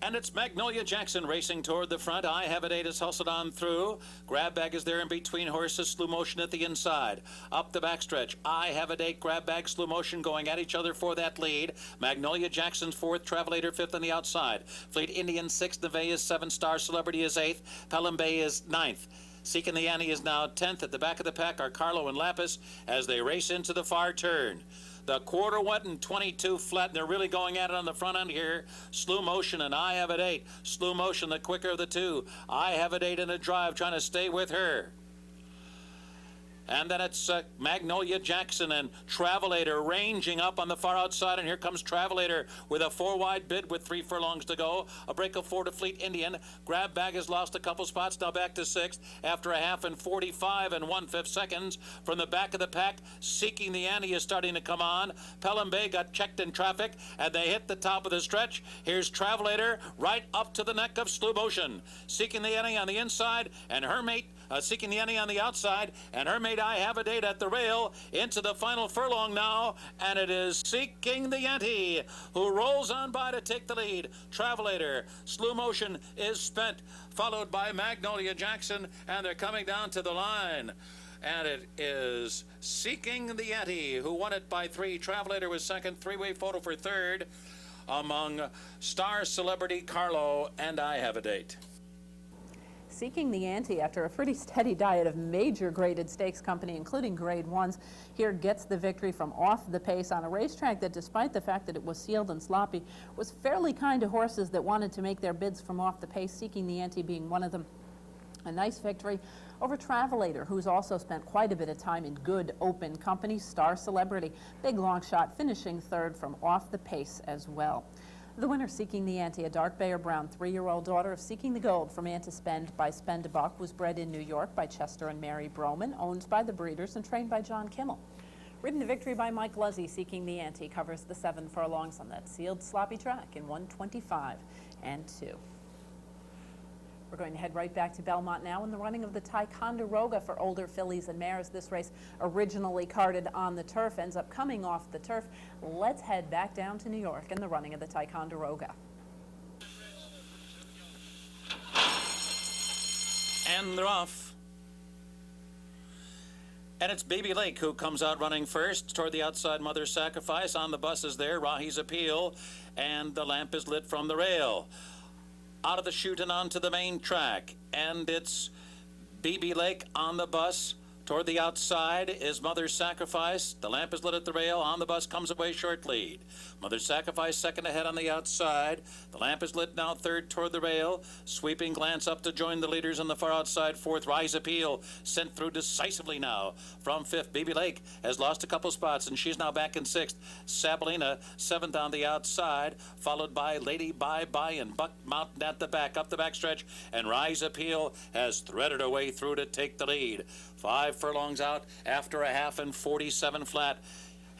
Speaker 4: And it's Magnolia Jackson racing toward the front. I Have It 8 is hustled on through. Grab Bag is there in between horses. Slow Motion at the inside. Up the backstretch. I Have It 8, Grab Bag, Slow Motion going at each other for that lead. Magnolia Jackson's 4th. Travelator 5th on the outside. Fleet Indian 6th. Neve is 7th. Star Celebrity is 8th. Pelham Bay is 9th. Seeking the Annie is now 10th. At the back of the pack are Carlo and Lapis as they race into the far turn. The quarter went in 22 flat, and they're really going at it on the front end here. Slow Motion and I Have It 8. Slow Motion, the quicker of the 2. I Have It 8 in a drive, trying to stay with her. And then it's Magnolia Jackson and Travelator ranging up on the far outside. And here comes Travelator with a 4-wide bid with 3 furlongs to go. A break of 4 to Fleet Indian. Grab Bag has lost a couple spots, now back to 6th after a half in 45 and 1/5 seconds. From the back of the pack, Seeking the Annie is starting to come on. Pelham Bay got checked in traffic, and they hit the top of the stretch. Here's Travelator right up to the neck of Slow Motion. Seeking the Annie on the inside, and her mate Seeking the Ante on the outside, and her mate I Have a Date at the rail into the final furlong now, and it is Seeking the Ante who rolls on by to take the lead. Travelator, Slow Motion is spent, followed by Magnolia Jackson, and they're coming down to the line. And it is Seeking the Ante who won it by 3. Travelator was second, three-way photo for third among Star Celebrity, Carlo, and I Have a Date.
Speaker 2: Seeking the Ante, after a pretty steady diet of major graded stakes company, including grade ones, here gets the victory from off the pace on a racetrack that, despite the fact that it was sealed and sloppy, was fairly kind to horses that wanted to make their bids from off the pace, Seeking the Ante being one of them. A nice victory over Travelator, who's also spent quite a bit of time in good open company. Star Celebrity, big long shot, finishing third from off the pace as well. The winner, Seeking the Ante, a dark bay or brown 3-year-old daughter of Seeking the Gold from Ante Spend by Spendebuck, was bred in New York by Chester and Mary Broman, owned by the breeders and trained by John Kimmel. Ridden to victory by Mike Luzzy, Seeking the Ante covers the 7 furlongs on that sealed sloppy track in 1:25 and 2. We're going to head right back to Belmont now in the running of the Ticonderoga for older fillies and mares. This race, originally carted on the turf, ends up coming off the turf. Let's head back down to New York in the running of the Ticonderoga.
Speaker 4: And they're off. And it's Baby Lake who comes out running first toward the outside. Mother's Sacrifice on the buses there. Rahi's Appeal, and the lamp is lit from the rail. Out of the chute and onto the main track, and it's Baby Lake on the bus. Toward the outside is Mother's Sacrifice. The lamp is lit at the rail. On the bus comes away short lead. Mother's Sacrifice second ahead on the outside. The lamp is lit now third toward the rail. Sweeping glance up to join the leaders on the far outside. Fourth, Rise Appeal, sent through decisively now. From fifth, Baby Lake has lost a couple spots, and she's now back in sixth. Sabalina, seventh on the outside, followed by Lady Bye Bye and Buck Mountain at the back, up the backstretch, and Rise Appeal has threaded her way through to take the lead. 5 furlongs out after a half and 47 flat.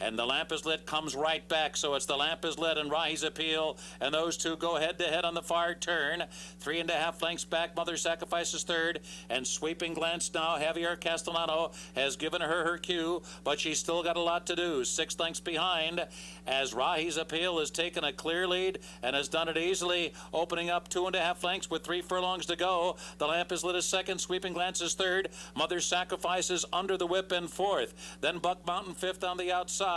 Speaker 4: And the lamp is lit comes right back, so it's the lamp is lit and Rise Appeal, and those two go head to head on the far turn. 3.5 lengths back, Mother Sacrifice is third, and Sweeping Glance now, Javier Castellano has given her cue, but she's still got a lot to do. 6 lengths behind, as Rahi's Appeal has taken a clear lead and has done it easily, opening up 2.5 lengths with 3 furlongs to go. The lamp is lit as second, Sweeping Glance is third, Mother Sacrifice is under the whip in fourth. Then Buck Mountain fifth on the outside,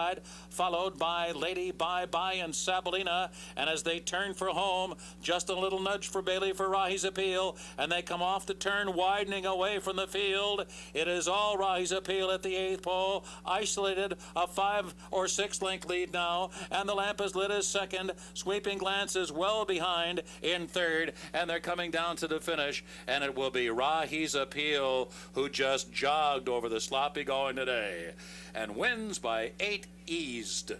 Speaker 4: followed by Lady Bye Bye and Sabalina, and as they turn for home, just a little nudge for Bailey for Rahi's Appeal, and they come off the turn, widening away from the field. It is all Rahi's Appeal at the 8th pole, isolated, a 5 or 6 length lead now, and the lamp is lit as second. Sweeping Glance is well behind in third, and they're coming down to the finish, and it will be Rahi's Appeal who just jogged over the sloppy going today and wins by 8 eased.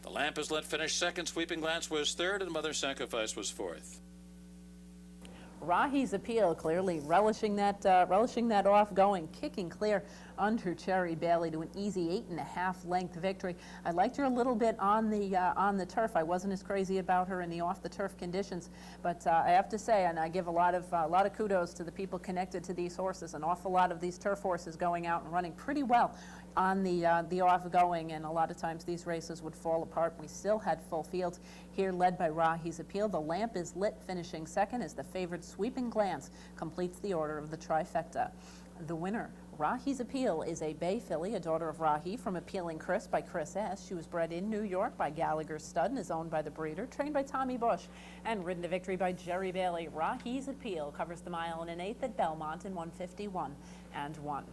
Speaker 4: The lamp is lit finished second, Sweeping Glance was third, and Mother Sacrifice was fourth.
Speaker 2: Rahi's Appeal clearly relishing that off going, kicking clear under Cherry Bailey to an easy 8.5 length victory. I liked her a little bit on the turf. I wasn't as crazy about her in the off the turf conditions, but I have to say, and I give a lot of kudos to the people connected to these horses. An awful lot of these turf horses going out and running pretty well on the off going, and a lot of times these races would fall apart. We still had full fields here, led by Rahi's Appeal. The lamp is lit, finishing second as the favored Sweeping Glance completes the order of the trifecta. The winner, Rahi's Appeal, is a bay filly, a daughter of Rahi, from Appealing Chris by Chris S. She was bred in New York by Gallagher Stud and is owned by the breeder, trained by Tommy Bush, and ridden to victory by Jerry Bailey. Rahi's Appeal covers the mile and an 1/8 at Belmont in 1:51 and 1.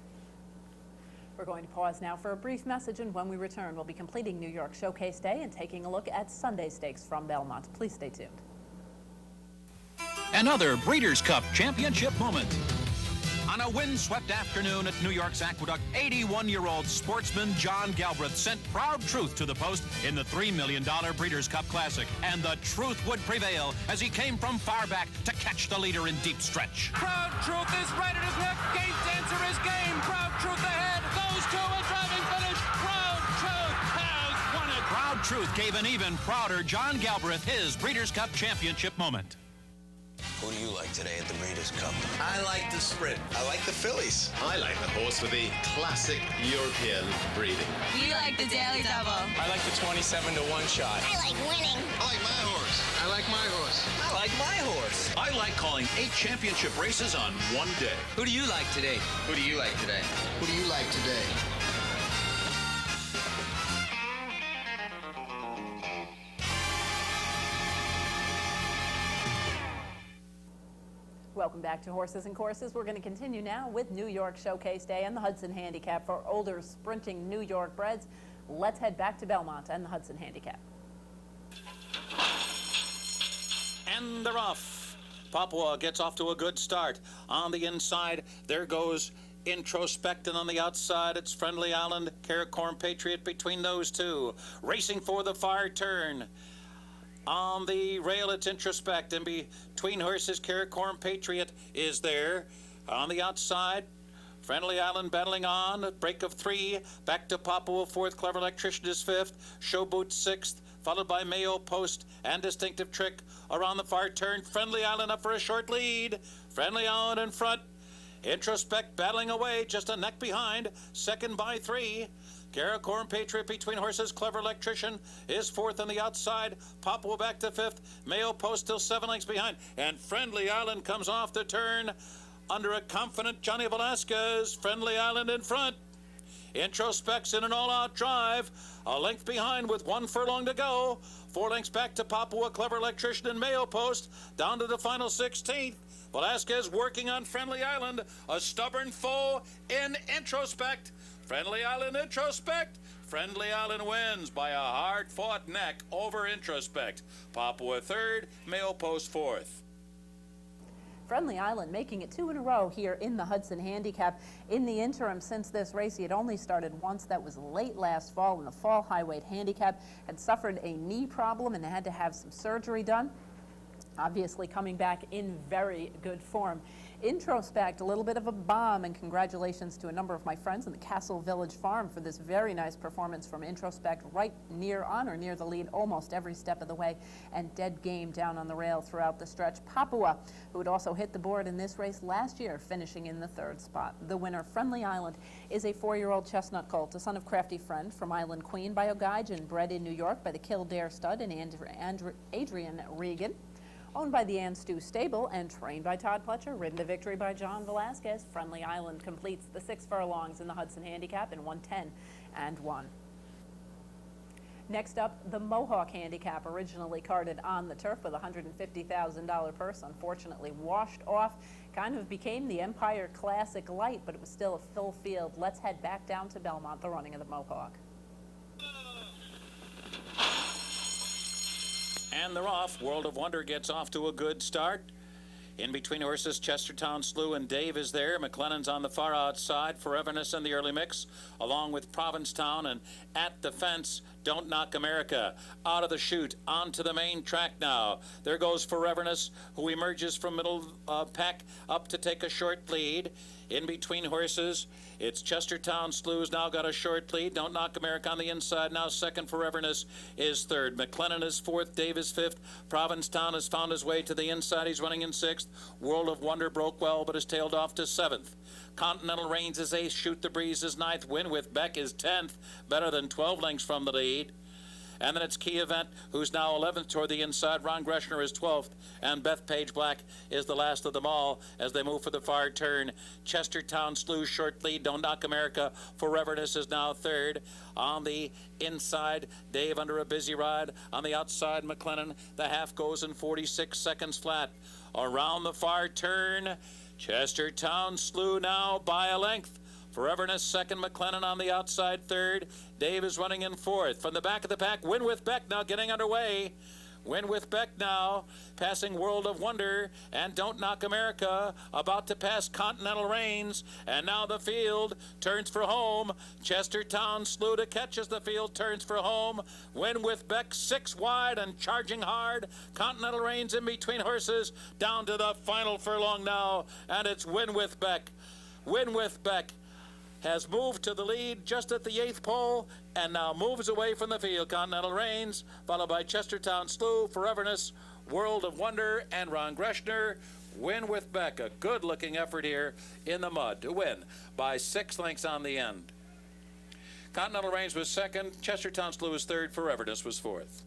Speaker 2: We're going to pause now for a brief message, and when we return, we'll be completing New York Showcase Day and taking a look at Sunday Stakes from Belmont. Please stay tuned.
Speaker 6: Another Breeders' Cup Championship moment. On a windswept afternoon at New York's Aqueduct, 81-year-old sportsman John Galbraith sent Proud Truth to the post in the $3 million Breeders' Cup Classic. And the truth would prevail as he came from far back to catch the leader in deep stretch.
Speaker 7: Proud Truth is ready to pick. Gate Dancer is game. Proud Truth ahead. Those two a driving finish. Proud Truth has won it.
Speaker 6: Proud Truth gave an even prouder John Galbraith his Breeders' Cup Championship moment.
Speaker 10: Who do you like today at the Breeders' Cup?
Speaker 11: I like the sprint.
Speaker 12: I like the fillies.
Speaker 13: I like the horse with the classic European breeding.
Speaker 14: We like the Daily Double.
Speaker 11: I like the 27 to 1 shot.
Speaker 14: I like winning.
Speaker 12: I like my horse.
Speaker 13: I like my horse.
Speaker 11: I like my horse.
Speaker 6: I like calling 8 championship races on one day.
Speaker 11: Who do you like today?
Speaker 12: Who do you like today?
Speaker 13: Who do you like today?
Speaker 2: Welcome back to Horses and Courses. We're going to continue now with New York Showcase Day and the Hudson Handicap for older sprinting New York breds. Let's head back to Belmont and the Hudson Handicap.
Speaker 4: And they're off. Papua gets off to a good start. On the inside, there goes Introspect, and on the outside, it's Friendly Island, Karakoram Patriot between those two. Racing for the far turn. On the rail, it's Introspect, and between horses, Karakoram Patriot is there. On the outside, Friendly Island battling on, a break of 3. Back to Papua, 4th. Clever Electrician is 5th. Showboot 6th, followed by Mayo Post and Distinctive Trick. Around the far turn, Friendly Island up for a short lead. Friendly Island in front. Introspect battling away, just a neck behind. 2nd by 3. Karakoram Patriot between horses. Clever Electrician is 4th on the outside. Papua back to 5th. Mayo Post still 7 lengths behind. And Friendly Island comes off the turn under a confident Johnny Velasquez. Friendly Island in front. Introspect's in an all-out drive. A length behind with 1 furlong to go. 4 lengths back to Papua, Clever Electrician, and Mayo Post. Down to the final 16th. Velasquez working on Friendly Island. A stubborn foe in Introspect. Friendly Island, Introspect. Friendly Island wins by a hard-fought neck over Introspect. Papua 3rd, Mayo Post 4th.
Speaker 2: Friendly Island making it 2 in a row here in the Hudson Handicap. In the interim, since this race, he had only started once. That was late last fall in the Fall Highweight Handicap. Had suffered a knee problem and had to have some surgery done. Obviously coming back in very good form. Introspect, a little bit of a bomb, and congratulations to a number of my friends in the Castle Village Farm for this very nice performance from Introspect, right near the lead almost every step of the way, and dead game down on the rail throughout the stretch. Papua, who had also hit the board in this race last year, finishing in the 3rd spot. The winner, Friendly Island, is a 4-year-old chestnut colt, a son of Crafty Friend from Island Queen by O'Geige, bred in New York by the Kildare stud and Adrian Regan. Owned by the Ann Stew Stable and trained by Todd Pletcher, ridden to victory by John Velasquez. Friendly Island completes the 6 furlongs in the Hudson Handicap in 1:10.1. Next up, the Mohawk Handicap, originally carded on the turf with a $150,000 purse, unfortunately washed off. Kind of became the Empire Classic Light, but it was still a full field. Let's head back down to Belmont, the running of the Mohawk.
Speaker 4: And they're off. World of Wonder gets off to a good start. In between horses, Chestertown Slew and Dave is there. McLennan's on the far outside. Foreverness in the early mix, along with Provincetown. And at the fence, Don't Knock America. Out of the chute, onto the main track now. There goes Foreverness, who emerges from middle pack up to take a short lead. In between horses, it's Chestertown Slew's now got a short lead. Don't Knock America on the inside. Now 2nd, Foreverness is 3rd. McLennan is 4th. Dave is 5th. Provincetown has found his way to the inside. He's running in 6th. World of Wonder broke well, but has tailed off to 7th. Continental Reigns is 8th. Shoot the Breeze is 9th. Win with Beck is 10th. Better than 12 lengths from the lead. And then it's Key Event, who's now 11th toward the inside. Ron Greschner is 12th. And Beth Page Black is the last of them all as they move for the far turn. Chestertown Slew short lead. Don't Knock America. Foreverness is now 3rd. On the inside, Dave under a busy ride. On the outside, McLennan. The half goes in 46 seconds flat. Around the far turn, Chestertown Slew now by a length. Foreverness 2nd, McLennan on the outside 3rd. Dave is running in 4th. From the back of the pack, Win with Beck now getting underway. Win with Beck now, passing World of Wonder and Don't Knock America, about to pass Continental Reigns. And now the field turns for home. Chestertown Slew to catch as the field turns for home. Win with Beck 6 wide and charging hard. Continental Reigns in between horses, down to the final furlong now. And it's Win with Beck. Win with Beck has moved to the lead just at the 8th pole and now moves away from the field. Continental Reigns, followed by Chestertown Slew, Foreverness, World of Wonder, and Ron Greschner. Win with Beck. A good-looking effort here in the mud to win by 6 lengths on the end. Continental Range was second. Chestertown Slew was third. Foreverness was fourth.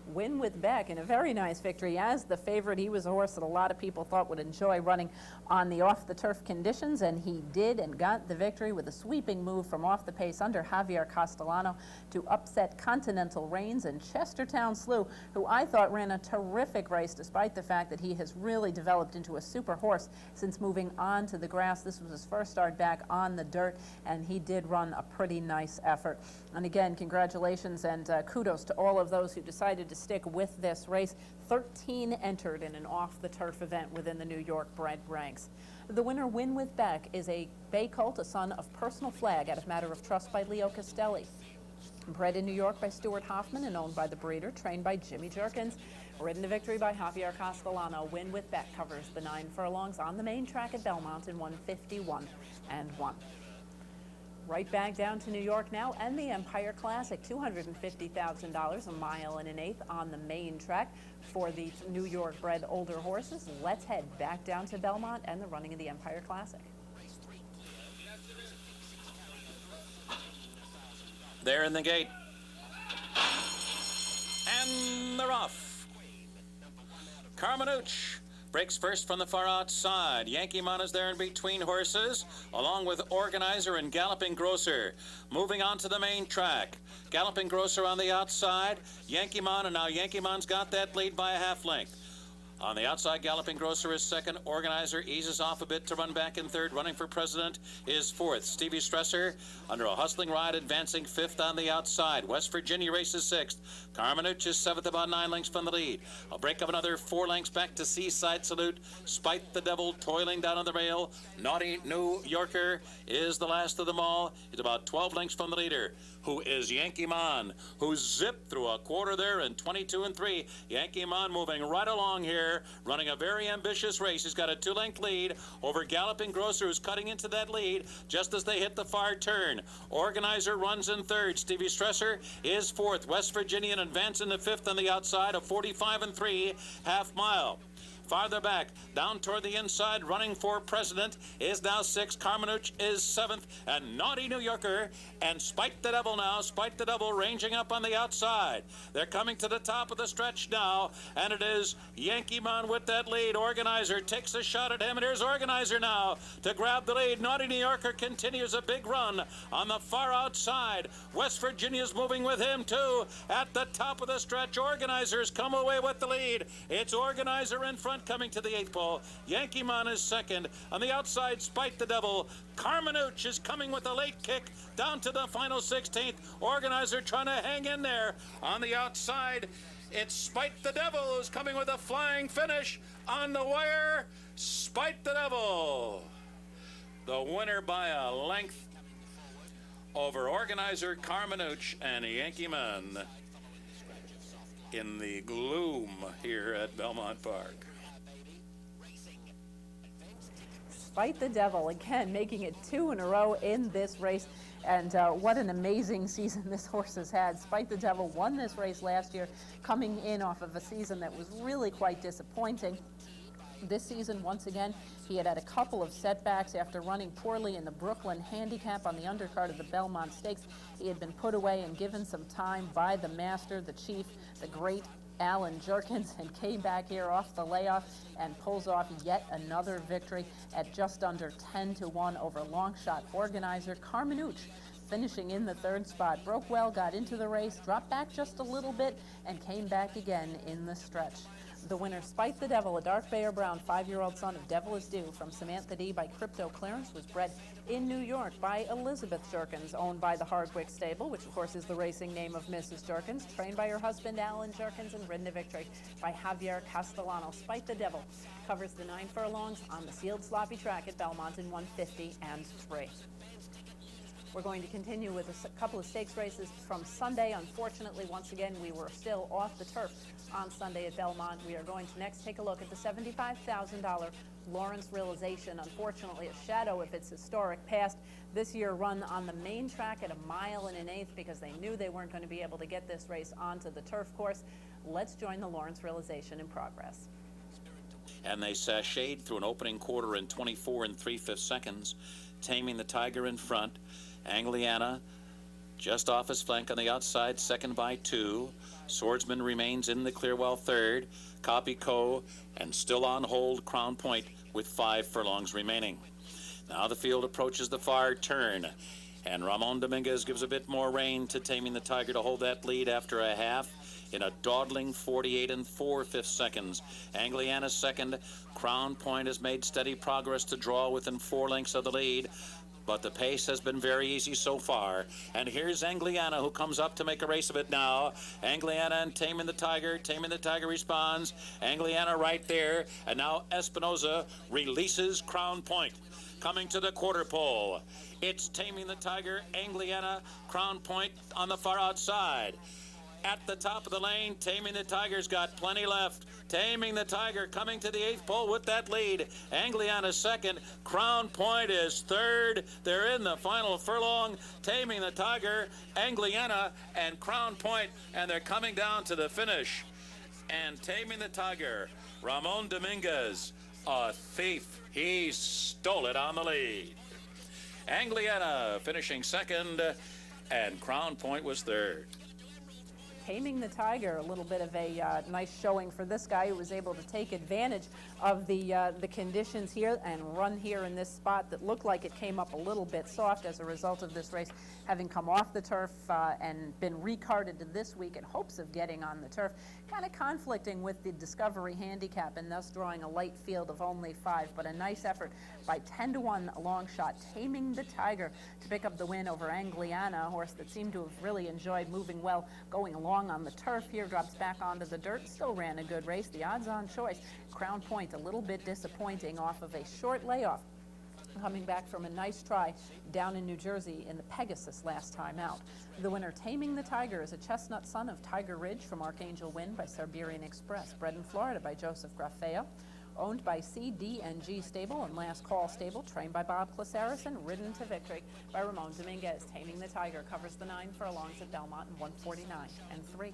Speaker 2: Win with Beck in a very nice victory. As the favorite, he was a horse that a lot of people thought would enjoy running on the off-the-turf conditions, and he did and got the victory with a sweeping move from off the pace under Javier Castellano to upset Continental Reigns and Chestertown Slew, who I thought ran a terrific race despite the fact that he has really developed into a super horse since moving on to the grass. This was his first start back on the dirt, and he did run a pretty nice effort. And again, congratulations and kudos to all of those who decided to stick with this race. 13 entered in an off-the-turf event within the New York bred ranks. The winner, Win with Beck, is a bay colt, a son of Personal Flag out of Matter of Trust by Leo Castelli. Bred in New York by Stuart Hoffman and owned by the breeder, trained by Jimmy Jerkins. Ridden to victory by Javier Castellano, Win with Beck covers the 9 furlongs on the main track at Belmont in 151 and 1. Right back down to New York now, and the Empire Classic, $250,000, a mile and an eighth on the main track for the New York bred older horses. Let's head back down to Belmont and the running of the Empire Classic.
Speaker 4: There in the gate. And they're off. Carmenuch breaks first from the far outside. Yankee Man is there in between horses, along with Organizer and Galloping Grocer. Moving on to the main track. Galloping Grocer on the outside. Yankee Man, and now Yankee Man's got that lead by a half length. On the outside, Galloping Grocer is second. Organizer eases off a bit to run back in third. Running for President is fourth. Stevie Stresser, under a hustling ride, advancing fifth on the outside. West Virginia races sixth. Carmenuch is seventh, about 9 lengths from the lead. A break of another 4 lengths back to Seaside Salute. Spite the Devil toiling down on the rail. Naughty New Yorker is the last of them all. It's about 12 lengths from the leader, who is Yankee Man, who zipped through a quarter there in 22 and 3. Yankee Man moving right along here, running a very ambitious race. He's got a 2-length lead over Galloping Grocer, who's cutting into that lead just as they hit the far turn. Organizer runs in third. Stevie Stresser is fourth. West Virginian advancing to fifth on the outside of 45 and 3, half mile. Farther back, down toward the inside, running for President, is now 6. Carmenuch is 7th, and Naughty New Yorker and Spite the Devil now. Spite the Devil ranging up on the outside. They're coming to the top of the stretch now, and it is Yankee Man with that lead. Organizer takes a shot at him, and here's Organizer now to grab the lead. Naughty New Yorker continues a big run on the far outside. West Virginia's moving with him, too. At the top of the stretch, Organizer's come away with the lead. It's Organizer in front, coming to the 8th pole. Yankee Man is second. On the outside, Spite the Devil. Carmenuch is coming with a late kick down to the final 16th. Organizer trying to hang in there. On the outside, it's Spite the Devil who's coming with a flying finish on the wire. Spite the Devil, the winner by a length over Organizer, Carmenuch, and Yankee Man in the gloom here at Belmont Park.
Speaker 2: Spite the Devil, again, making it 2 in a row in this race. And what an amazing season this horse has had. Spite the Devil won this race last year, coming in off of a season that was really quite disappointing. This season, once again, he had a couple of setbacks after running poorly in the Brooklyn Handicap on the undercard of the Belmont Stakes. He had been put away and given some time by the master, the chief, the great Alan Jerkins, and came back here off the layoff and pulls off yet another victory at just under 10-1 over Longshot Organizer. Carmenuch finishing in the 3rd spot. Broke well, got into the race, dropped back just a little bit, and came back again in the stretch. The winner, Spite the Devil, a dark Bayer Brown 5-year-old son of Devil is Due from Samantha D by Crypto Clearance, was bred in New York by Elizabeth Jerkins, owned by the Hardwick Stable, which of course is the racing name of Mrs. Jerkins, trained by her husband Alan Jerkins, and ridden to victory by Javier Castellano. Spite the Devil covers the 9 furlongs on the sealed sloppy track at Belmont in 150 and 3. We're going to continue with a couple of stakes races from Sunday. Unfortunately, once again, we were still off the turf on Sunday at Belmont. We are going to next take a look at the $75,000 Lawrence Realization. Unfortunately, a shadow of its historic past. This year run on the main track at 1 1/8 because they knew they weren't going to be able to get this race onto the turf course. Let's join the Lawrence Realization in progress.
Speaker 4: And they sashayed through an opening quarter in 24 3/5 seconds, Taming the Tiger in front. Angliana just off his flank on the outside, second by 2. Swordsman remains in the clear well third. Copy Co. and still on hold Crown Point with 5 furlongs remaining. Now the field approaches the far turn, and Ramon Dominguez gives a bit more rein to Taming the Tiger to hold that lead after a half in a dawdling 48 4/5 seconds. Angliana second. Crown Point has made steady progress to draw within 4 lengths of the lead, but the pace has been very easy so far. And here's Angliana, who comes up to make a race of it now. Angliana and Taming the Tiger. Taming the Tiger responds. Angliana right there. And now Espinoza releases Crown Point. Coming to the quarter pole, it's Taming the Tiger, Angliana, Crown Point on the far outside. At the top of the lane, Taming the Tiger's got plenty left. Taming the Tiger coming to the 8th pole with that lead. Angliana second. Crown Point is third. They're in the final furlong. Taming the Tiger, Angliana, and Crown Point, and they're coming down to the finish. And Taming the Tiger, Ramon Dominguez, a thief. He stole it on the lead. Angliana finishing second, and Crown Point was third.
Speaker 2: Taming the Tiger, a little bit of a nice showing for this guy who was able to take advantage of the conditions here and run here in this spot that looked like it came up a little bit soft as a result of this race having come off the turf and been recarded to this week in hopes of getting on the turf, kind of conflicting with the Discovery handicap and thus drawing a light field of only 5, but a nice effort by 10-1 long shot, Taming the Tiger to pick up the win over Angliana, a horse that seemed to have really enjoyed moving well, going along on the turf here, drops back onto the dirt, still ran a good race. The odds-on choice, Crown Point, a little bit disappointing off of a short layoff, coming back from a nice try down in New Jersey in the Pegasus last time out. The winner, Taming the Tiger, is a chestnut son of Tiger Ridge from Archangel Wind by Siberian Express, bred in Florida by Joseph Grafeo, owned by CD&G Stable and Last Call Stable, trained by Bob Clasarison, ridden to victory by Ramon Dominguez. Taming the Tiger covers the 9 furlongs at Belmont in 1:49 3.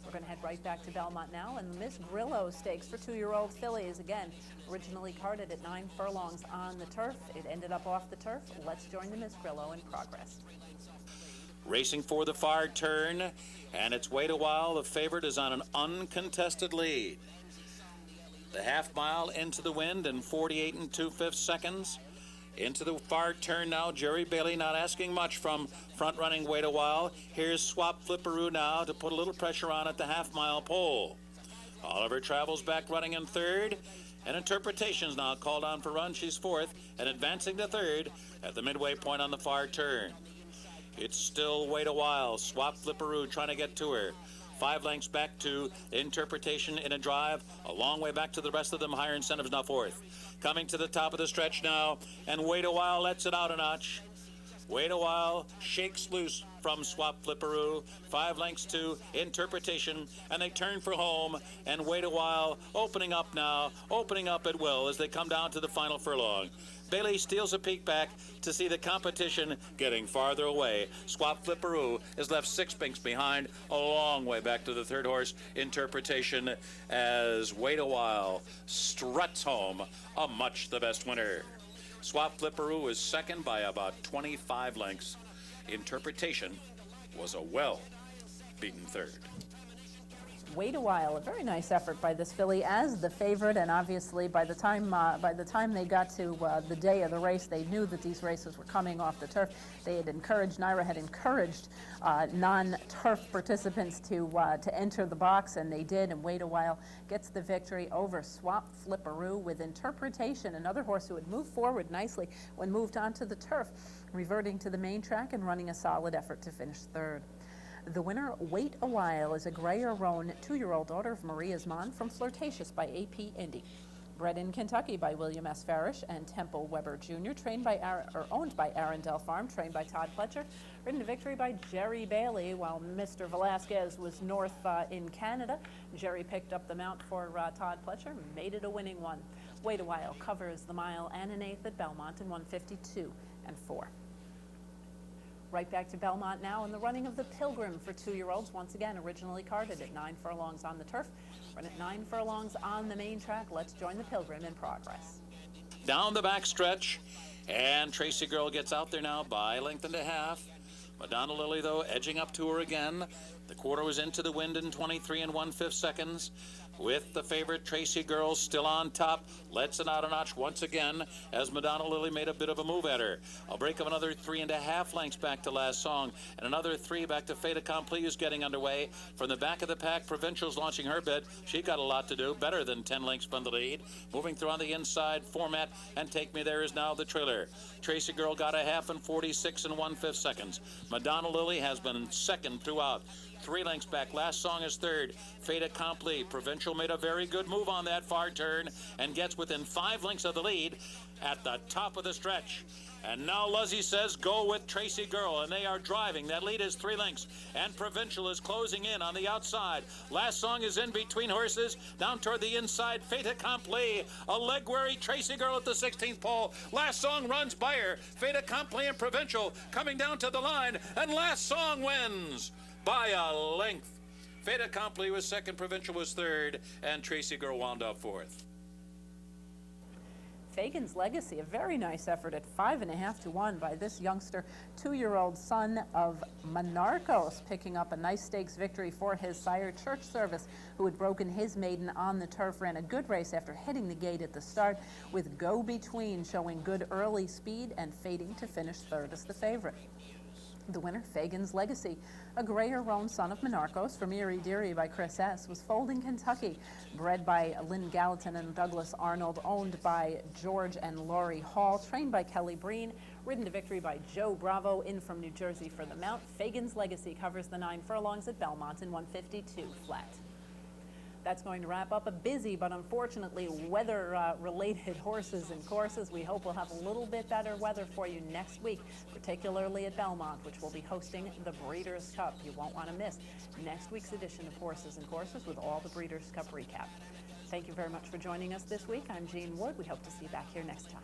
Speaker 2: We're going to head right back to Belmont now, and the Miss Grillo Stakes for 2-year-old fillies, again, originally carded at 9 furlongs on the turf. It ended up off the turf. Let's join the Miss Grillo in progress.
Speaker 4: Racing for the far turn, and it's wait a while. The favorite is on an uncontested lead. The half mile into the wind in 48 2/5 seconds. Into the far turn now, Jerry Bailey not asking much from front-running Wait a While. Here's Swap Flipperoo now to put a little pressure on at the half-mile pole. Oliver Travels back running in third, and Interpretation's now called on for run. She's fourth, and advancing to third at the midway point on the far turn. It's still Wait a While. Swap Flipperoo trying to get to her. 5 lengths back to Interpretation in a drive. A long way back to the rest of them. Higher Incentives now fourth. Coming to the top of the stretch now, and Wait a While lets it out a notch. Wait a While shakes loose from Swap Flipperoo. 5 lengths to Interpretation, and they turn for home, and Wait a While opening up now, opening up at will as they come down to the final furlong. Bailey steals a peek back to see the competition getting farther away. Swap Flipperoo is left 6 lengths behind, a long way back to the third horse, Interpretation, as Wait a While struts home a much the best winner. Swap Flipperoo is second by about 25 lengths. Interpretation was a well-beaten third.
Speaker 2: Wait a While, a very nice effort by this filly as the favorite, and obviously by the time they got to the day of the race, they knew that these races were coming off the turf. They had encouraged, Naira had encouraged non-turf participants to enter the box, and they did, and Wait a While gets the victory over Swap Flipperoo with Interpretation, another horse who had moved forward nicely when moved onto the turf, reverting to the main track and running a solid effort to finish third. The winner, Wait a While, is a Greyer Roan 2-year-old daughter of Marie Asman from Flirtatious by AP Indy. Bred in Kentucky by William S. Farish and Temple Weber Jr., owned by Arundel Farm, trained by Todd Pletcher, ridden to victory by Jerry Bailey, while Mr. Velasquez was north in Canada. Jerry picked up the mount for Todd Pletcher, made it a winning one. Wait a While covers the mile and an eighth at Belmont in 1:52 and 4. Right back to Belmont now in the running of the Pilgrim for 2-year-olds, once again originally carded at 9 furlongs on the turf. Run at 9 furlongs on the main track. Let's join the Pilgrim in progress.
Speaker 4: Down the back stretch, and Tracy Girl gets out there now by 1.5 lengths. Madonna Lily, though, edging up to her again. The quarter was into the wind in 23 1/5 seconds. With the favorite Tracy Girl still on top, lets it out a notch once again as Madonna Lily made a bit of a move at her. A break of another 3.5 lengths back to Last Song, and another 3 back to Fait Accompli, who's getting underway. From the back of the pack, Provincial's launching her bid. She got a lot to do, better than 10 lengths from the lead. Moving through on the inside format, and Take Me There is now the trailer. Tracy Girl got a half in 46 1/5 seconds. Madonna Lily has been second throughout. 3 lengths back. Last Song is third. Fait Accompli. Provincial made a very good move on that far turn and gets within 5 lengths of the lead at the top of the stretch. And now Luzzy says go with Tracy Girl, and they are driving. That lead is 3 lengths, and Provincial is closing in on the outside. Last Song is in between horses, down toward the inside. Fait Accompli, a leg weary Tracy Girl at the 16th pole. Last Song runs by her. Fait Accompli and Provincial coming down to the line, and Last Song wins by a length. Fait Accompli was second, Provincial was third, and Tracy Girl wound up fourth.
Speaker 2: Fagan's Legacy, a very nice effort at 5.5 to 1 by this youngster, 2-year-old son of Monarchos, picking up a nice stakes victory for his sire. Church Service, who had broken his maiden on the turf, ran a good race after hitting the gate at the start, with Go Between showing good early speed and fading to finish third as the favorite. The winner, Fagan's Legacy, a grayer roan son of Monarchos from Erie Deary by Chris S., was foaled in Kentucky, bred by Lynn Gallatin and Douglas Arnold, owned by George and Laurie Hall, trained by Kelly Breen, ridden to victory by Joe Bravo, in from New Jersey for the mount. Fagan's Legacy covers the 9 furlongs at Belmont in 1:52 flat. That's going to wrap up a busy but unfortunately weather-related horses and courses. We hope we'll have a little bit better weather for you next week, particularly at Belmont, which will be hosting the Breeders' Cup. You won't want to miss next week's edition of Horses and Courses with all the Breeders' Cup recap. Thank you very much for joining us this week. I'm Jean Wood. We hope to see you back here next time.